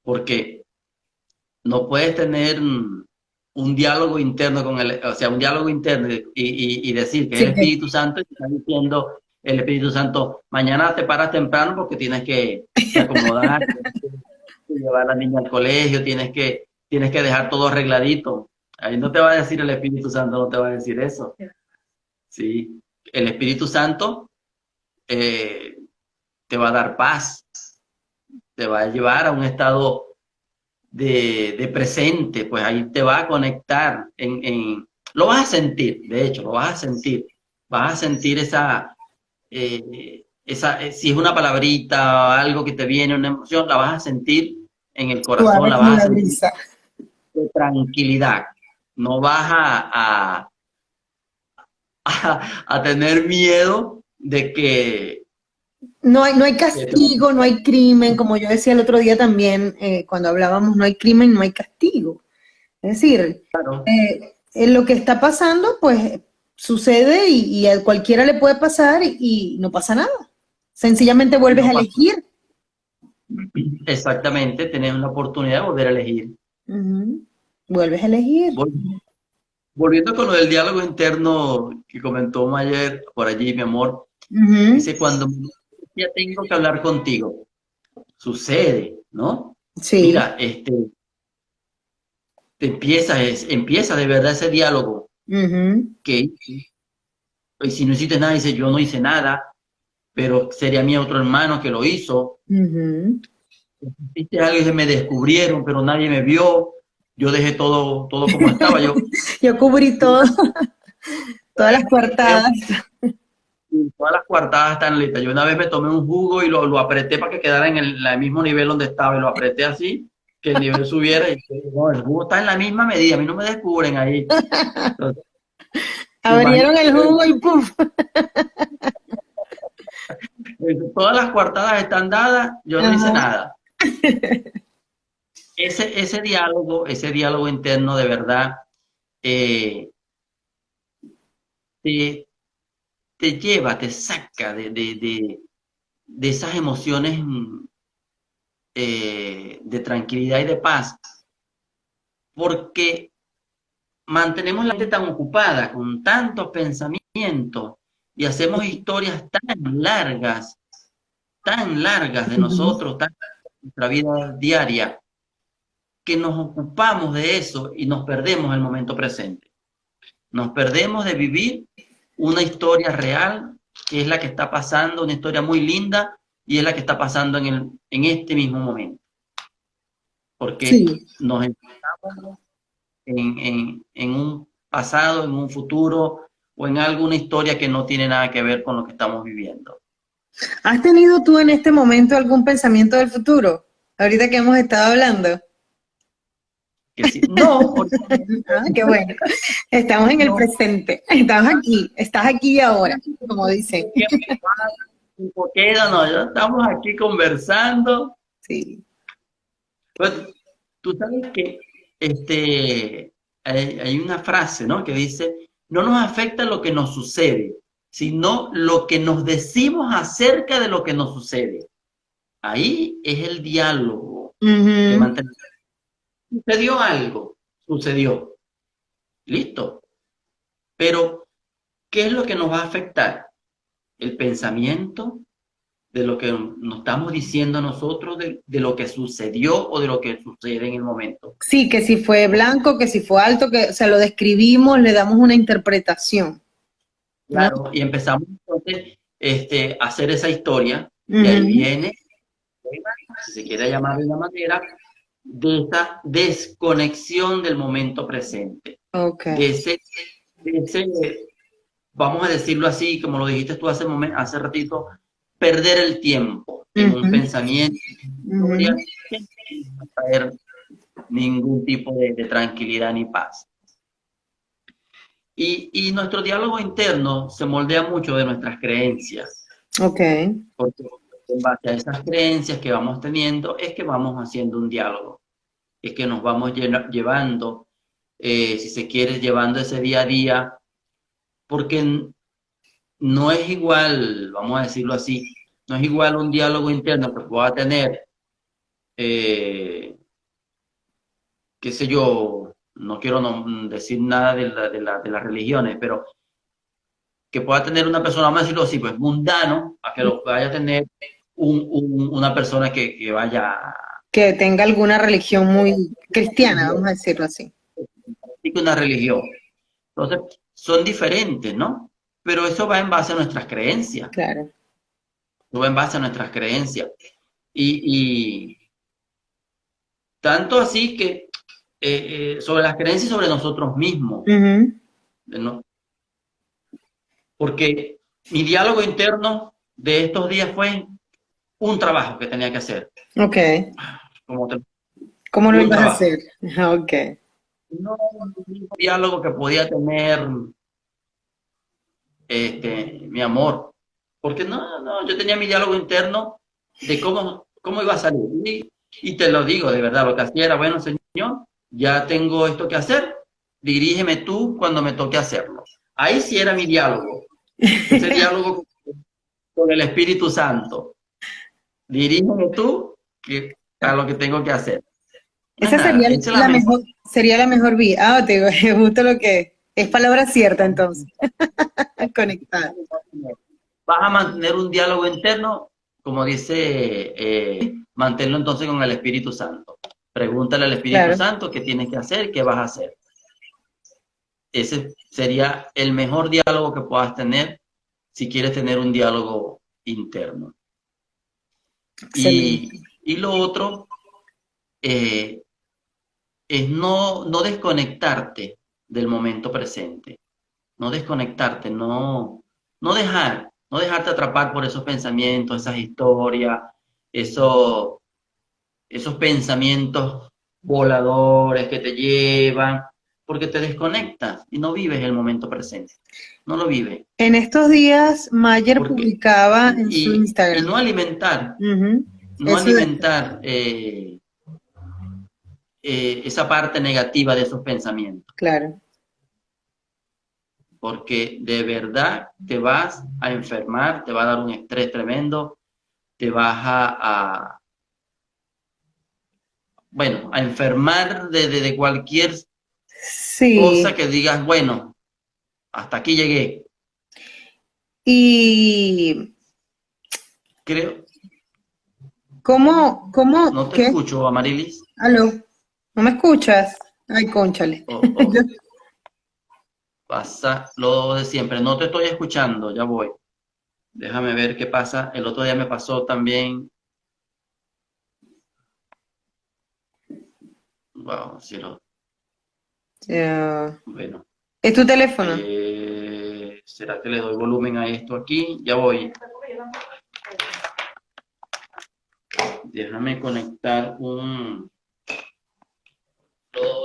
porque no puedes tener un diálogo interno con el, o sea, un diálogo interno y decir que es el Sí, que Espíritu Santo y te está diciendo el Espíritu Santo, mañana te paras temprano porque tienes que acomodar, que llevar a la niña al colegio, tienes que dejar todo arregladito. Ahí no te va a decir el Espíritu Santo, no te va a decir eso. Sí, el Espíritu Santo eh, te va a dar paz, te va a llevar a un estado de presente, pues ahí te va a conectar, lo vas a sentir, de hecho, lo vas a sentir si es una palabrita o algo que te viene, una emoción, la vas a sentir en el corazón, suave la como vas a la sentir brisa. de tranquilidad, no vas a tener miedo de que No hay te castigo, no hay crimen, como yo decía el otro día también, cuando hablábamos, no hay crimen, no hay castigo. Es decir, claro, en lo que está pasando, pues sucede y a cualquiera le puede pasar y no pasa nada. Sencillamente vuelves no a pasa. elegir. Exactamente, tenés una oportunidad de volver a elegir. Ujú. Vuelves a elegir. Vol- Volviendo con lo del diálogo interno que comentó Mayer por allí, mi amor, Ujú. dice, cuando ya tengo que hablar contigo, sucede, ¿no? Sí. Mira, empieza de verdad ese diálogo Ujú. que y si no hiciste nada, dice, yo no hice nada, pero sería mi otro hermano que lo hizo. Ujú. Hiciste algo y se me descubrieron, pero nadie me vio. Yo dejé todo como estaba. Yo cubrí todo, todas las Creo coartadas. que todas las coartadas están listas. Yo una vez me tomé un jugo y lo apreté para que quedara en el mismo nivel donde estaba y lo apreté así, que el nivel subiera y no, el jugo está en la misma medida, a mí no me descubren ahí. Entonces, Abrieron el imagínate, jugo y ¡puf! todas las coartadas están dadas, yo no hice Ajá. nada. Ese diálogo interno de verdad eh, te, te lleva, te saca de esas emociones de tranquilidad y de paz, porque mantenemos la mente tan ocupada con tantos pensamientos y hacemos historias tan largas de Ujú. nosotros, tan largas de nuestra vida diaria, que nos ocupamos de eso y nos perdemos el momento presente. Nos perdemos de vivir una historia real, que es la que está pasando, una historia muy linda, y es la que está pasando en este mismo momento. Porque Sí. nos enfocamos en un pasado, en un futuro o en alguna historia que no tiene nada que ver con lo que estamos viviendo. ¿Has tenido tú en este momento algún pensamiento del futuro? Ahorita que hemos estado hablando. Que si, no, Ah, qué bueno. Estamos en el no, presente. Estás aquí y ahora, como dicen. tiempo queda, no, ya estamos aquí conversando. Sí. Pues, tú sabes que hay una frase, ¿no? Que dice, no nos afecta lo que nos sucede, sino lo que nos decimos acerca de lo que nos sucede. Ahí es el diálogo que Ujú. mantenemos. Sucedió algo, sucedió, listo. Pero, ¿qué es lo que nos va a afectar? El pensamiento de lo que nos estamos diciendo nosotros, de lo que sucedió o de lo que sucede en el momento. Sí, que si fue blanco, que si fue alto, que, o sea, lo describimos, le damos una interpretación, ¿no? Claro, y empezamos entonces a hacer esa historia, y ahí Ujú. viene, si se quiere llamar de una manera, de esa desconexión del momento presente, Ok. de ese, de ese, vamos a decirlo así, como lo dijiste tú hace ratito, perder el tiempo en un Ujú. pensamiento, en una Ujú. historia, que no va a traer ningún tipo de tranquilidad ni paz. Y nuestro diálogo interno se moldea mucho de nuestras creencias, Ok. porque en base a esas creencias que vamos teniendo es que vamos haciendo un diálogo, es que nos vamos llevando, si se quiere, llevando ese día a día porque no es igual, vamos a decirlo así, no es igual un diálogo interno que pueda tener, eh, qué sé yo, no quiero decir nada de las religiones, pero que pueda tener una persona, vamos a decirlo así, pues mundano, a que lo vaya a tener una persona que vaya Que tenga alguna religión muy cristiana, vamos a a decirlo así. una religión. Entonces, son diferentes, ¿no? Pero eso va en base a nuestras creencias, Claro. eso va en base a nuestras creencias. Y tanto así que sobre las creencias sobre nosotros mismos, Ujú. ¿no? Porque mi diálogo interno de estos días fue un trabajo que tenía que hacer, Ok. como ¿Cómo lo un ibas a trabajo. hacer? Ok. No el mismo diálogo que podía tener mi amor, porque no, yo tenía mi diálogo interno de cómo iba a salir. Y te lo digo, de verdad, lo que hacía era, bueno, Señor, ya tengo esto que hacer, dirígeme tú cuando me toque hacerlo. Ahí sí era mi diálogo, ese diálogo con el Espíritu Santo. Dirígeme tú a lo que tengo que hacer. Más Esa nada, esa es la mejor. sería la mejor vía. Ah, te digo, es justo lo que es palabra cierta entonces, conectar. Vas a mantener un diálogo interno, como dice, manténlo entonces con el Espíritu Santo. Pregúntale al Espíritu Claro, Santo qué tienes que hacer, qué vas a hacer. Ese sería el mejor diálogo que puedas tener si quieres tener un diálogo interno. excelente. Y lo otro eh, es no desconectarte del momento presente, no desconectarte, no dejarte atrapar por esos pensamientos, esas historias, esos, esos pensamientos voladores que te llevan, porque te desconectas y no vives el momento presente, no lo vives, En estos días, Mayer porque, publicaba en su y Instagram. no alimentar, Ujú. no Eso de, alimentar esa parte negativa de esos pensamientos, claro. porque de verdad te vas a enfermar, te va a dar un estrés tremendo, te vas bueno, a enfermar de cualquier cosa Sí. que digas, bueno, hasta aquí llegué. ¿Y Creo, cómo, no te qué? escucho, Amarilis. ¿Aló? ¿No me escuchas? Ay, cónchale. Oh, oh, Yo- pasa lo de siempre. No te estoy escuchando, ya voy. Déjame ver qué pasa. El otro día me pasó también. Wow, cielo. ya. Bueno, ¿Es tu teléfono? ¿será que le doy volumen a esto aquí? Ya voy. Déjame conectar lo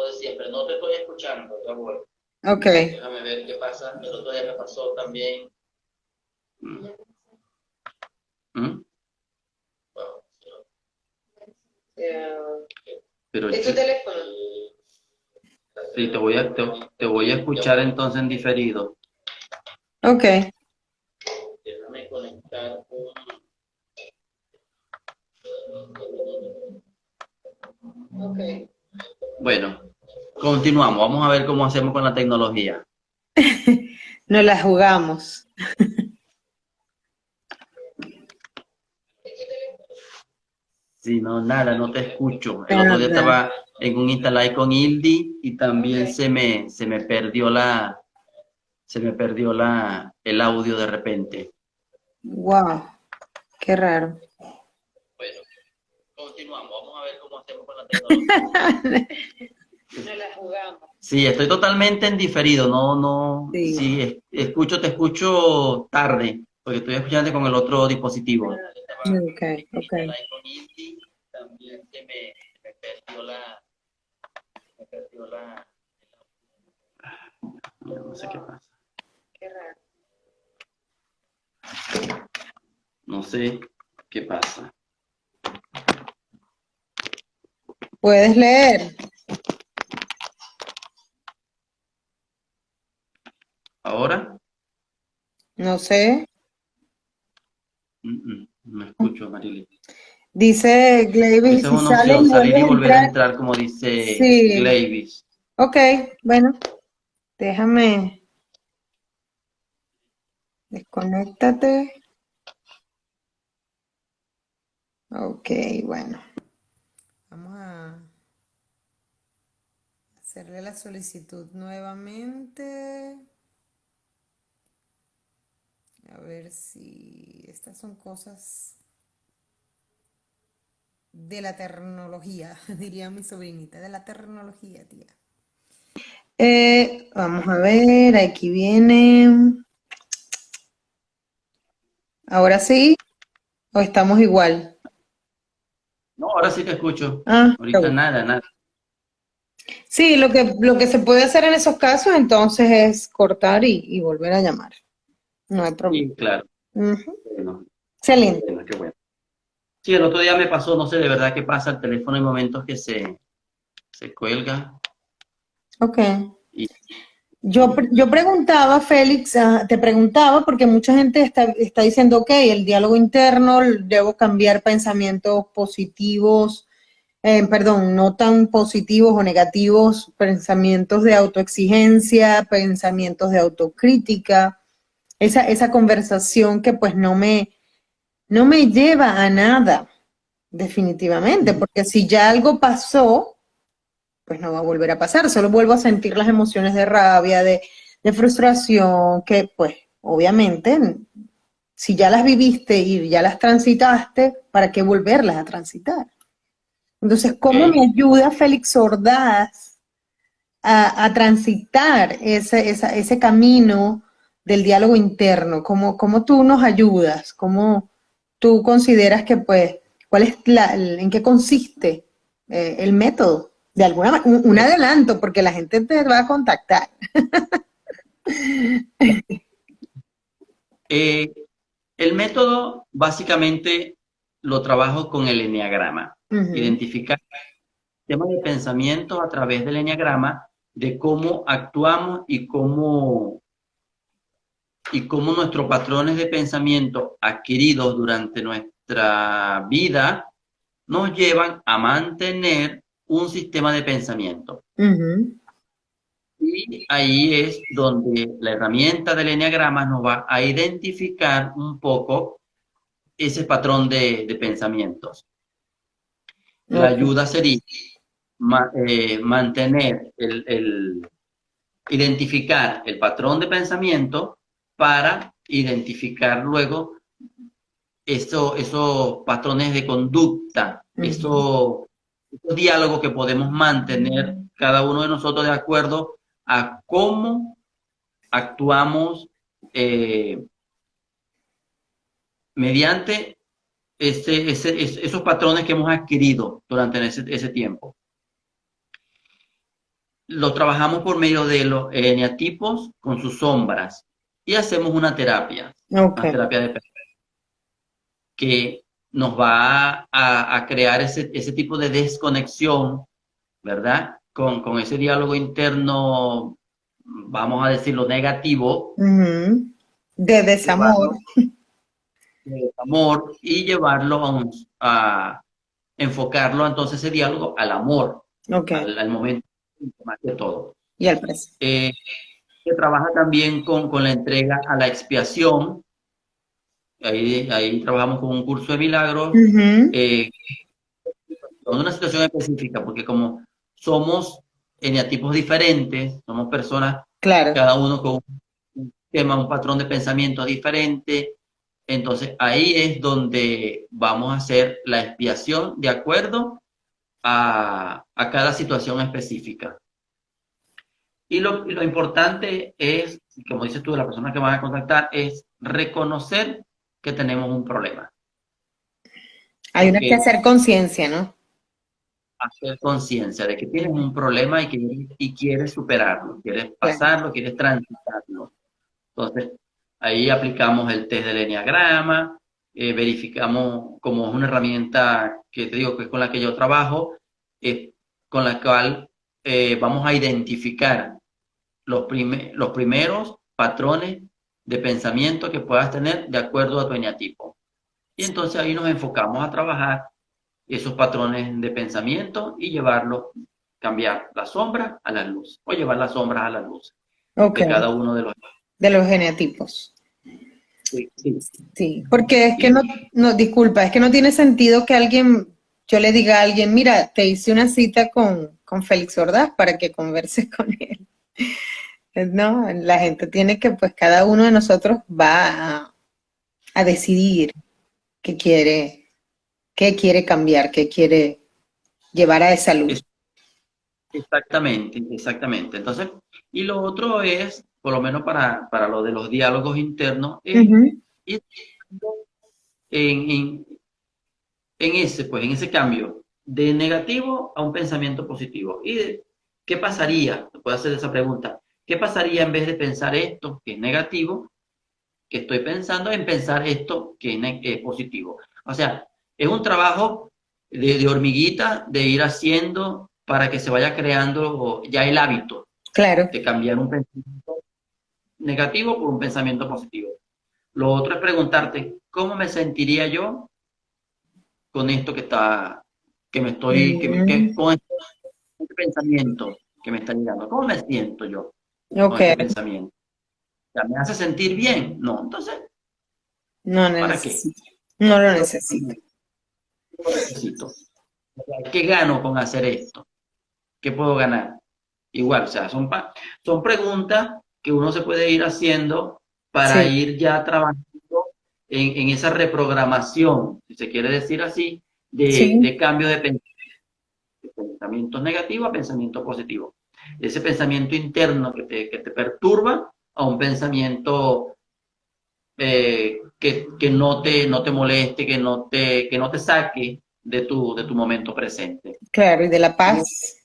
de siempre. No te estoy escuchando, ya voy. Ok. Déjame ver qué pasa. El otro día me pasó también. Mm, mm, wow, cielo. Ya. Pero ¿Es tu teléfono? sí, te voy a escuchar entonces en diferido. Ok. Déjame conectar Ok. Bueno, continuamos. Vamos a ver cómo hacemos con la tecnología. Nos la jugamos. Si no, nada, no te escucho. El otro día Nada. estaba en un Instalive con Ildi y también se me perdió el audio de repente. Wow. Qué raro. Bueno, continuamos. Vamos a ver cómo hacemos con la tecnología. Nos la jugamos. Sí, estoy totalmente en diferido. No, Sí. sí, te escucho tarde, porque estoy escuchando con el otro dispositivo. Ok, ok. También se me perdió la, no sé qué pasa. Qué raro. No sé qué pasa. Puedes leer. ¿Ahora? No sé. No escucho, Marily. Dice Glavis, Esa es si una sales opción, y salir vuelves y a volver a entrar. entrar, como dice Sí. Glavis. Ok, bueno, déjame, desconéctate. Ok, bueno. Vamos a hacerle la solicitud nuevamente. A ver si estas son cosas de la tecnología, diría mi sobrinita, de la tecnología, tía. Vamos a ver, aquí viene. ¿Ahora sí? ¿O estamos igual? No, ahora sí te escucho. Ah, qué Ahorita bueno. nada, nada. Sí, lo que se puede hacer en esos casos entonces es cortar y volver a llamar. No hay problema. Sí, claro. Ujú. Bueno, qué Excelente. bueno, qué bueno. Sí, el otro día me pasó, no sé de verdad qué pasa, el teléfono hay momentos que se cuelga Ok. y Yo preguntaba, Félix, te preguntaba porque mucha gente está diciendo, ok, el diálogo interno, debo cambiar pensamientos positivos, perdón, no tan positivos o negativos, pensamientos de autoexigencia, pensamientos de autocrítica, esa conversación que pues no me lleva a nada, definitivamente, porque si ya algo pasó, pues no va a volver a pasar, solo vuelvo a sentir las emociones de rabia, de frustración, que pues obviamente si ya las viviste y ya las transitaste, ¿para qué volverlas a transitar? Entonces, ¿cómo ok. me ayuda Félix Ordaz a transitar ese camino del diálogo interno? ¿Cómo tú nos ayudas? ¿Cómo tú consideras que, pues, en qué consiste el método? De alguna manera, un adelanto, porque la gente te va a contactar. Eh, el método básicamente lo trabajo con el eneagrama. Ujú, Identificar temas de pensamiento a través del eneagrama, de cómo actuamos y cómo nuestros patrones de pensamiento adquiridos durante nuestra vida nos llevan a mantener un sistema de pensamiento. ujú. Y ahí es donde la herramienta del eneagrama nos va a identificar un poco ese patrón de pensamientos. La Ok. ayuda sería mantener identificar el patrón de pensamiento para identificar luego esos patrones de conducta, Ujú. esos diálogos que podemos mantener cada uno de nosotros de acuerdo a cómo actuamos eh, mediante esos patrones que hemos adquirido durante ese tiempo. Lo trabajamos por medio de los eneatipos con sus sombras y hacemos Ok. una terapia de que nos va a crear ese tipo de desconexión, ¿verdad? Con ese diálogo interno, vamos a decirlo, negativo, Ujú. De desamor. llevarlo de amor y llevarlo a enfocarlo entonces ese diálogo al amor, Ok. al momento más que todo. Y al precio. Eh, Se trabaja también con la entrega a la expiación. Ahí trabajamos con un curso de milagros, Ujú. eh, con una situación específica, porque como somos eneatipos diferentes, somos personas, Claro. cada uno con un tema, un patrón de pensamiento diferente, entonces ahí es donde vamos a hacer la expiación de acuerdo a cada situación específica. Y lo importante es, como dices tú, la persona que van a contactar, es reconocer que tenemos un problema. Hay una que Porque hacer conciencia, ¿no? hacer conciencia de que tienes un problema y quieres superarlo, quieres Claro. pasarlo, quieres transitarlo. Entonces, ahí aplicamos el test del eneagrama, verificamos como es una herramienta que te digo que es con la que yo trabajo, con la cual vamos a identificar los primeros patrones de pensamiento que puedas tener de acuerdo a tu eneatipo. Y entonces ahí nos enfocamos a trabajar esos patrones de pensamiento y cambiar la sombra a la luz, o llevar las sombras a la luz Ok, de cada uno de los... de los genotipos. Sí, sí. Sí, porque es que Y no, disculpa, es que no tiene sentido que yo le diga a alguien, mira, te hice una cita con Félix Ordaz para que converses con él. No, la gente tiene que, pues cada uno de nosotros va a decidir qué quiere cambiar, qué quiere llevar a esa luz. es- exactamente, exactamente. Entonces, y lo otro es, por lo menos para lo de los diálogos internos, es Ujú, ir en, en, en ese cambio de negativo a un pensamiento positivo. ¿Qué pasaría? Te puedo hacer esa pregunta. ¿Qué pasaría en vez de pensar esto que es negativo, que estoy pensando en pensar esto que es positivo? O sea, es un trabajo de hormiguita de ir haciendo para que se vaya creando ya el hábito claro. de cambiar un pensamiento negativo por un pensamiento positivo. Lo otro es preguntarte, ¿cómo me sentiría yo con esto Mm, con este pensamiento que me está llegando? ¿Cómo me siento yo ok, con este pensamiento? ¿Ya me hace sentir bien? No, entonces, no lo ¿para qué? necesito. No lo No necesito. lo necesito. O sea, ¿qué gano con hacer esto? ¿Qué puedo ganar? Igual, o sea, son preguntas que uno se puede ir haciendo para Sí. ir ya trabajando en esa reprogramación, si se quiere decir así, Sí, de cambio de pensamientos negativos a pensamientos positivos. Ese pensamiento interno que te perturba a un pensamiento que no te moleste, que no te saque de tu momento presente. claro, y de la Y paz.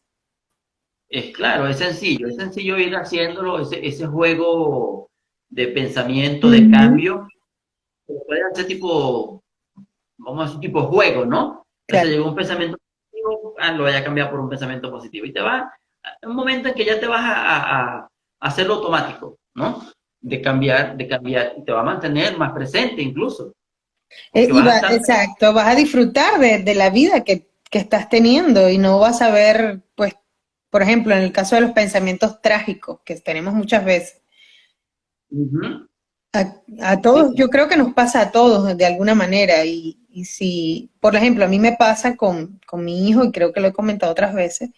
es claro, es sencillo ir haciéndolo, ese juego de pensamiento, de Ujú, cambio, se puede hacer tipo, vamos a hacer tipo juego, ¿no? Entonces claro. llegó un pensamiento positivo, lo voy a cambiar por un pensamiento positivo. Y te va, un momento en que ya te vas a hacerlo automático, ¿no? De cambiar, y te va a mantener más presente incluso, porque Y vas a va, estar, exacto, vas a disfrutar de la vida que estás teniendo y no vas a ver, pues, por ejemplo, en el caso de los pensamientos trágicos que tenemos muchas veces, ujú, a sí, todos, yo creo que nos pasa a todos de alguna manera y si, por ejemplo, a mí me pasa con mi hijo y creo que lo he comentado otras veces,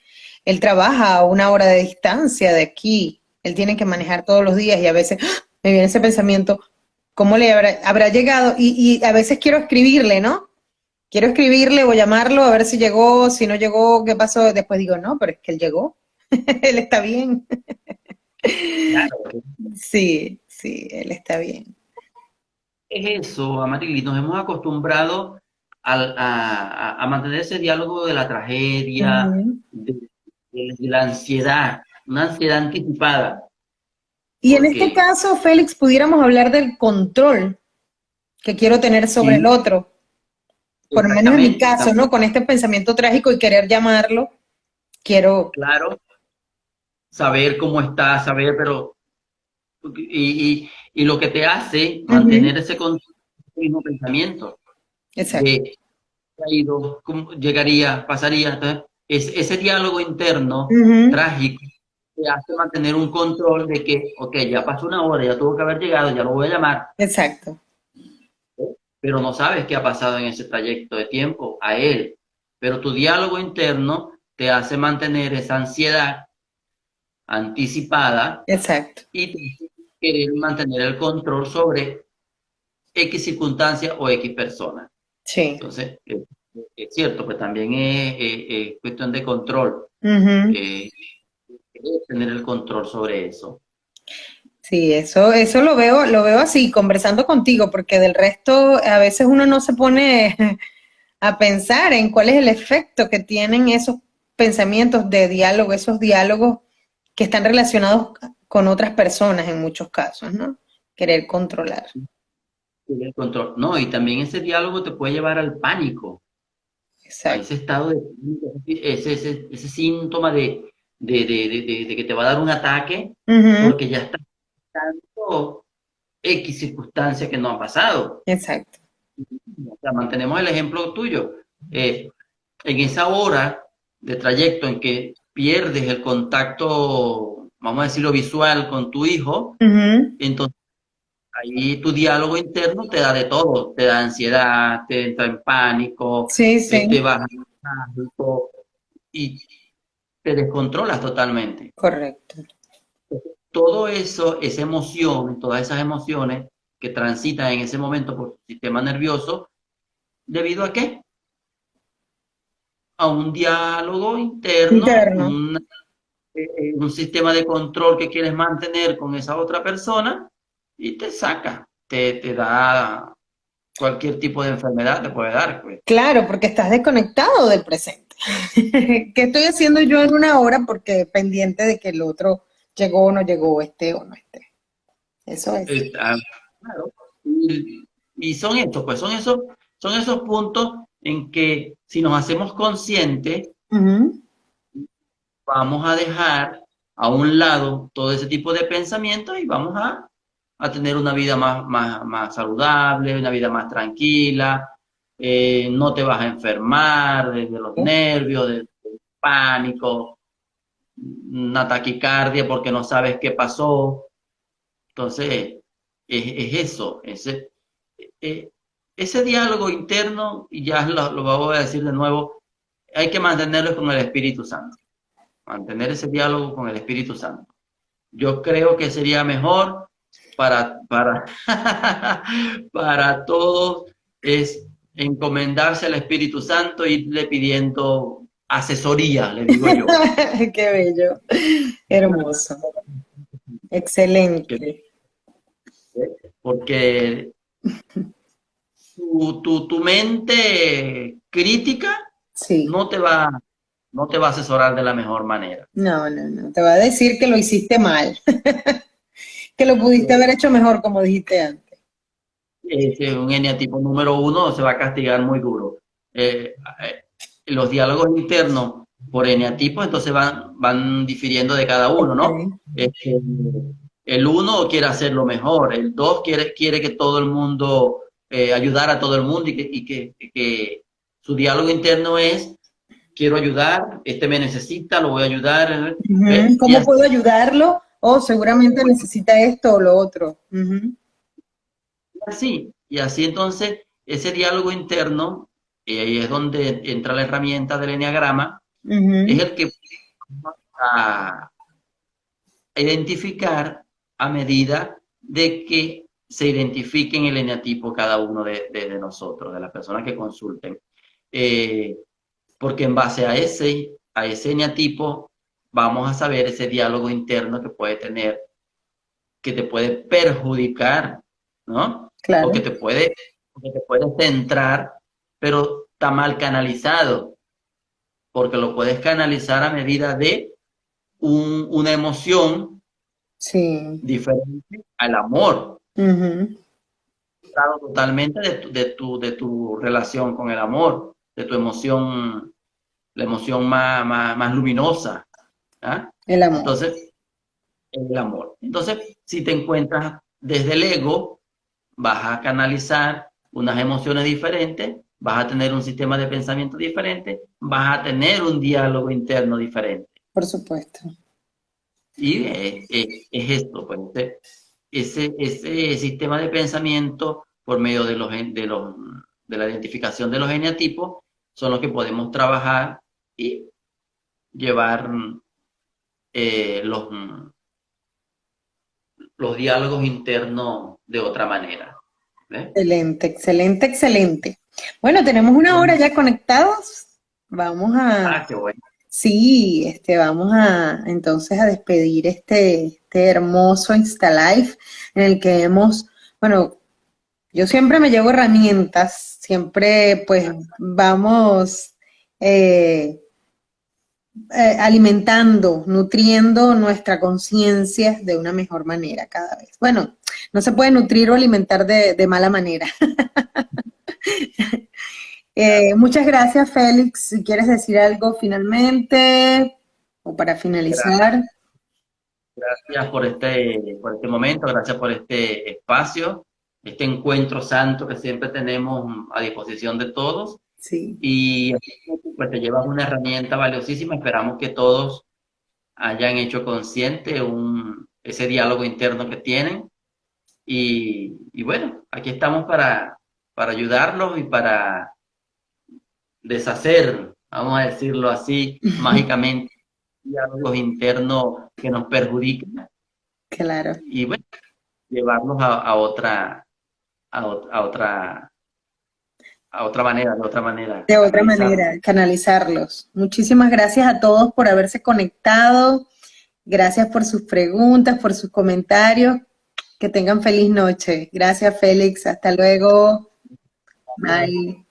él trabaja a una hora de distancia de aquí, él tiene que manejar todos los días y a veces ¡ah! Me viene ese pensamiento, ¿cómo le habrá llegado? Y a veces quiero escribirle, ¿no? Quiero escribirle o llamarlo a ver si llegó, si no llegó, qué pasó. Después digo, no, pero es que él llegó, él está bien. claro. Sí, sí, él está bien. Es eso, Amarili, nos hemos acostumbrado a mantener ese diálogo de la tragedia, Ujú. de la ansiedad, una ansiedad anticipada, Y en este porque caso, Félix, pudiéramos hablar del control que quiero tener sobre el sí, otro, por lo menos en mi exactamente, caso, ¿no? Con este pensamiento trágico y querer llamarlo, quiero. claro, saber cómo está, saber, pero, y lo que te hace Ujú, mantener ese mismo pensamiento exacto. de ha ido, cómo llegaría, pasaría. Entonces, ese diálogo interno Ujú, trágico te hace mantener un control de que, ok, ya pasó una hora, ya tuvo que haber llegado, ya lo voy a llamar, exacto. ¿eh? Pero no sabes qué ha pasado en ese trayecto de tiempo a él. Pero tu diálogo interno te hace mantener esa ansiedad anticipada Exacto. y te hace querer mantener el control sobre X circunstancia o X persona. Sí. Entonces, es cierto, pues también es cuestión de control, Ujú. eh, tener el control sobre eso. Sí, eso lo veo así, conversando contigo, porque del resto a veces uno no se pone a pensar en cuál es el efecto que tienen esos pensamientos de diálogo, esos diálogos que están relacionados con otras personas en muchos casos, ¿no? Querer controlar. Tener el control. No, y también ese diálogo te puede llevar al pánico, a Exacto. ese estado de pánico, ese síntoma de que te va a dar un ataque, Ujú, porque ya estás tanto, X circunstancia que nos ha pasado. Exacto. O sea, mantenemos el ejemplo tuyo. En esa hora de trayecto en que pierdes el contacto, vamos a decirlo, visual con tu hijo, Ujú. entonces ahí tu diálogo interno te da de todo, te da ansiedad, te entra en pánico, Sí, te sí, baja el pánico y te descontrolas totalmente. correcto. Todo eso, esa emoción, todas esas emociones que transitan en ese momento por tu sistema nervioso, ¿debido a qué? A un diálogo interno, Interno. un sistema de control que quieres mantener con esa otra persona y te saca, te da cualquier tipo de enfermedad, te puede dar, pues. Claro, porque estás desconectado del presente. ¿Qué estoy haciendo yo en una hora? Porque pendiente de que el otro llegó o no llegó, esté o no esté. Eso es. Claro. Y son estos, pues son esos puntos en que si nos hacemos conscientes, Ujú. vamos a dejar a un lado todo ese tipo de pensamientos y vamos a tener una vida más saludable, una vida más tranquila, no te vas a enfermar de los nervios, del pánico, una taquicardia porque no sabes qué pasó. Entonces, es eso, eh, ese diálogo interno, y ya lo voy a decir de nuevo, hay que mantenerlo con el Espíritu Santo, mantener ese diálogo con el Espíritu Santo. Yo creo que sería mejor para, para todos es encomendarse al Espíritu Santo e irle pidiendo asesoría, le digo yo. Qué bello. Hermoso. Excelente. Porque tu mente crítica Sí. no te va, no te va a asesorar de la mejor manera. No, no, no. Te va a decir que lo hiciste mal, que lo pudiste haber hecho mejor, como dijiste antes. Un eneatipo número uno se va a castigar muy duro. Los diálogos internos por eneatipo entonces van difiriendo de cada uno, Ok. ¿no? El uno quiere hacerlo mejor, el dos quiere que todo el mundo, ayudar a todo el mundo y que su diálogo interno es, quiero ayudar, este me necesita, lo voy a ayudar, Ujú. y ¿Cómo puedo ayudarlo? Oh, seguramente necesita esto o lo otro. Ujú. y así entonces ese diálogo interno, y ahí es donde entra la herramienta del eneagrama, es Ujú. el que a identificar a medida de que se identifiquen el eneatipo cada uno de nosotros, de las personas que consulten. Eh, Porque en base a ese eneatipo vamos a saber ese diálogo interno que puede tener, que te puede perjudicar, ¿no? O Claro. que te puede centrar, pero está mal canalizado, porque lo puedes canalizar a medida de una emoción Sí. diferente al amor, Ujú. claro, totalmente de tu relación con el amor, de tu emoción, la emoción más luminosa, ¿ah? El amor. Entonces, el amor. Entonces, si te encuentras desde el ego, vas a canalizar unas emociones diferentes, vas a tener un sistema de pensamiento diferente, vas a tener un diálogo interno diferente. Por supuesto. Y es esto, pues, ese sistema de pensamiento por medio de la identificación de los eneatipos son los que podemos trabajar y llevar, los diálogos internos de otra manera. ¿Ves? Excelente, excelente, excelente. Bueno, tenemos una hora ya conectados. Vamos a, Qué bueno. sí, vamos a entonces a despedir este hermoso Insta Live en el que hemos, bueno, yo siempre me llevo herramientas, siempre pues vamos eh, alimentando, nutriendo nuestra conciencia de una mejor manera cada vez. Bueno, no se puede nutrir o alimentar de mala manera. Muchas gracias, Félix. Si quieres decir algo finalmente o para finalizar. Gracias por este momento, gracias por este espacio, este encuentro santo que siempre tenemos a disposición de todos. Sí. Y pues te llevas una herramienta valiosísima. Esperamos que todos hayan hecho consciente ese diálogo interno que tienen. Y bueno, aquí estamos para ayudarlos y para deshacer, vamos a decirlo así, mágicamente, diálogos internos que nos perjudican Claro. y bueno, llevarlos a otra, a otra manera, de otra manera, De otra canalizarlos. manera, canalizarlos. Muchísimas gracias a todos por haberse conectado. Gracias por sus preguntas, por sus comentarios. Que tengan feliz noche. Gracias, Félix. Hasta luego. Bye.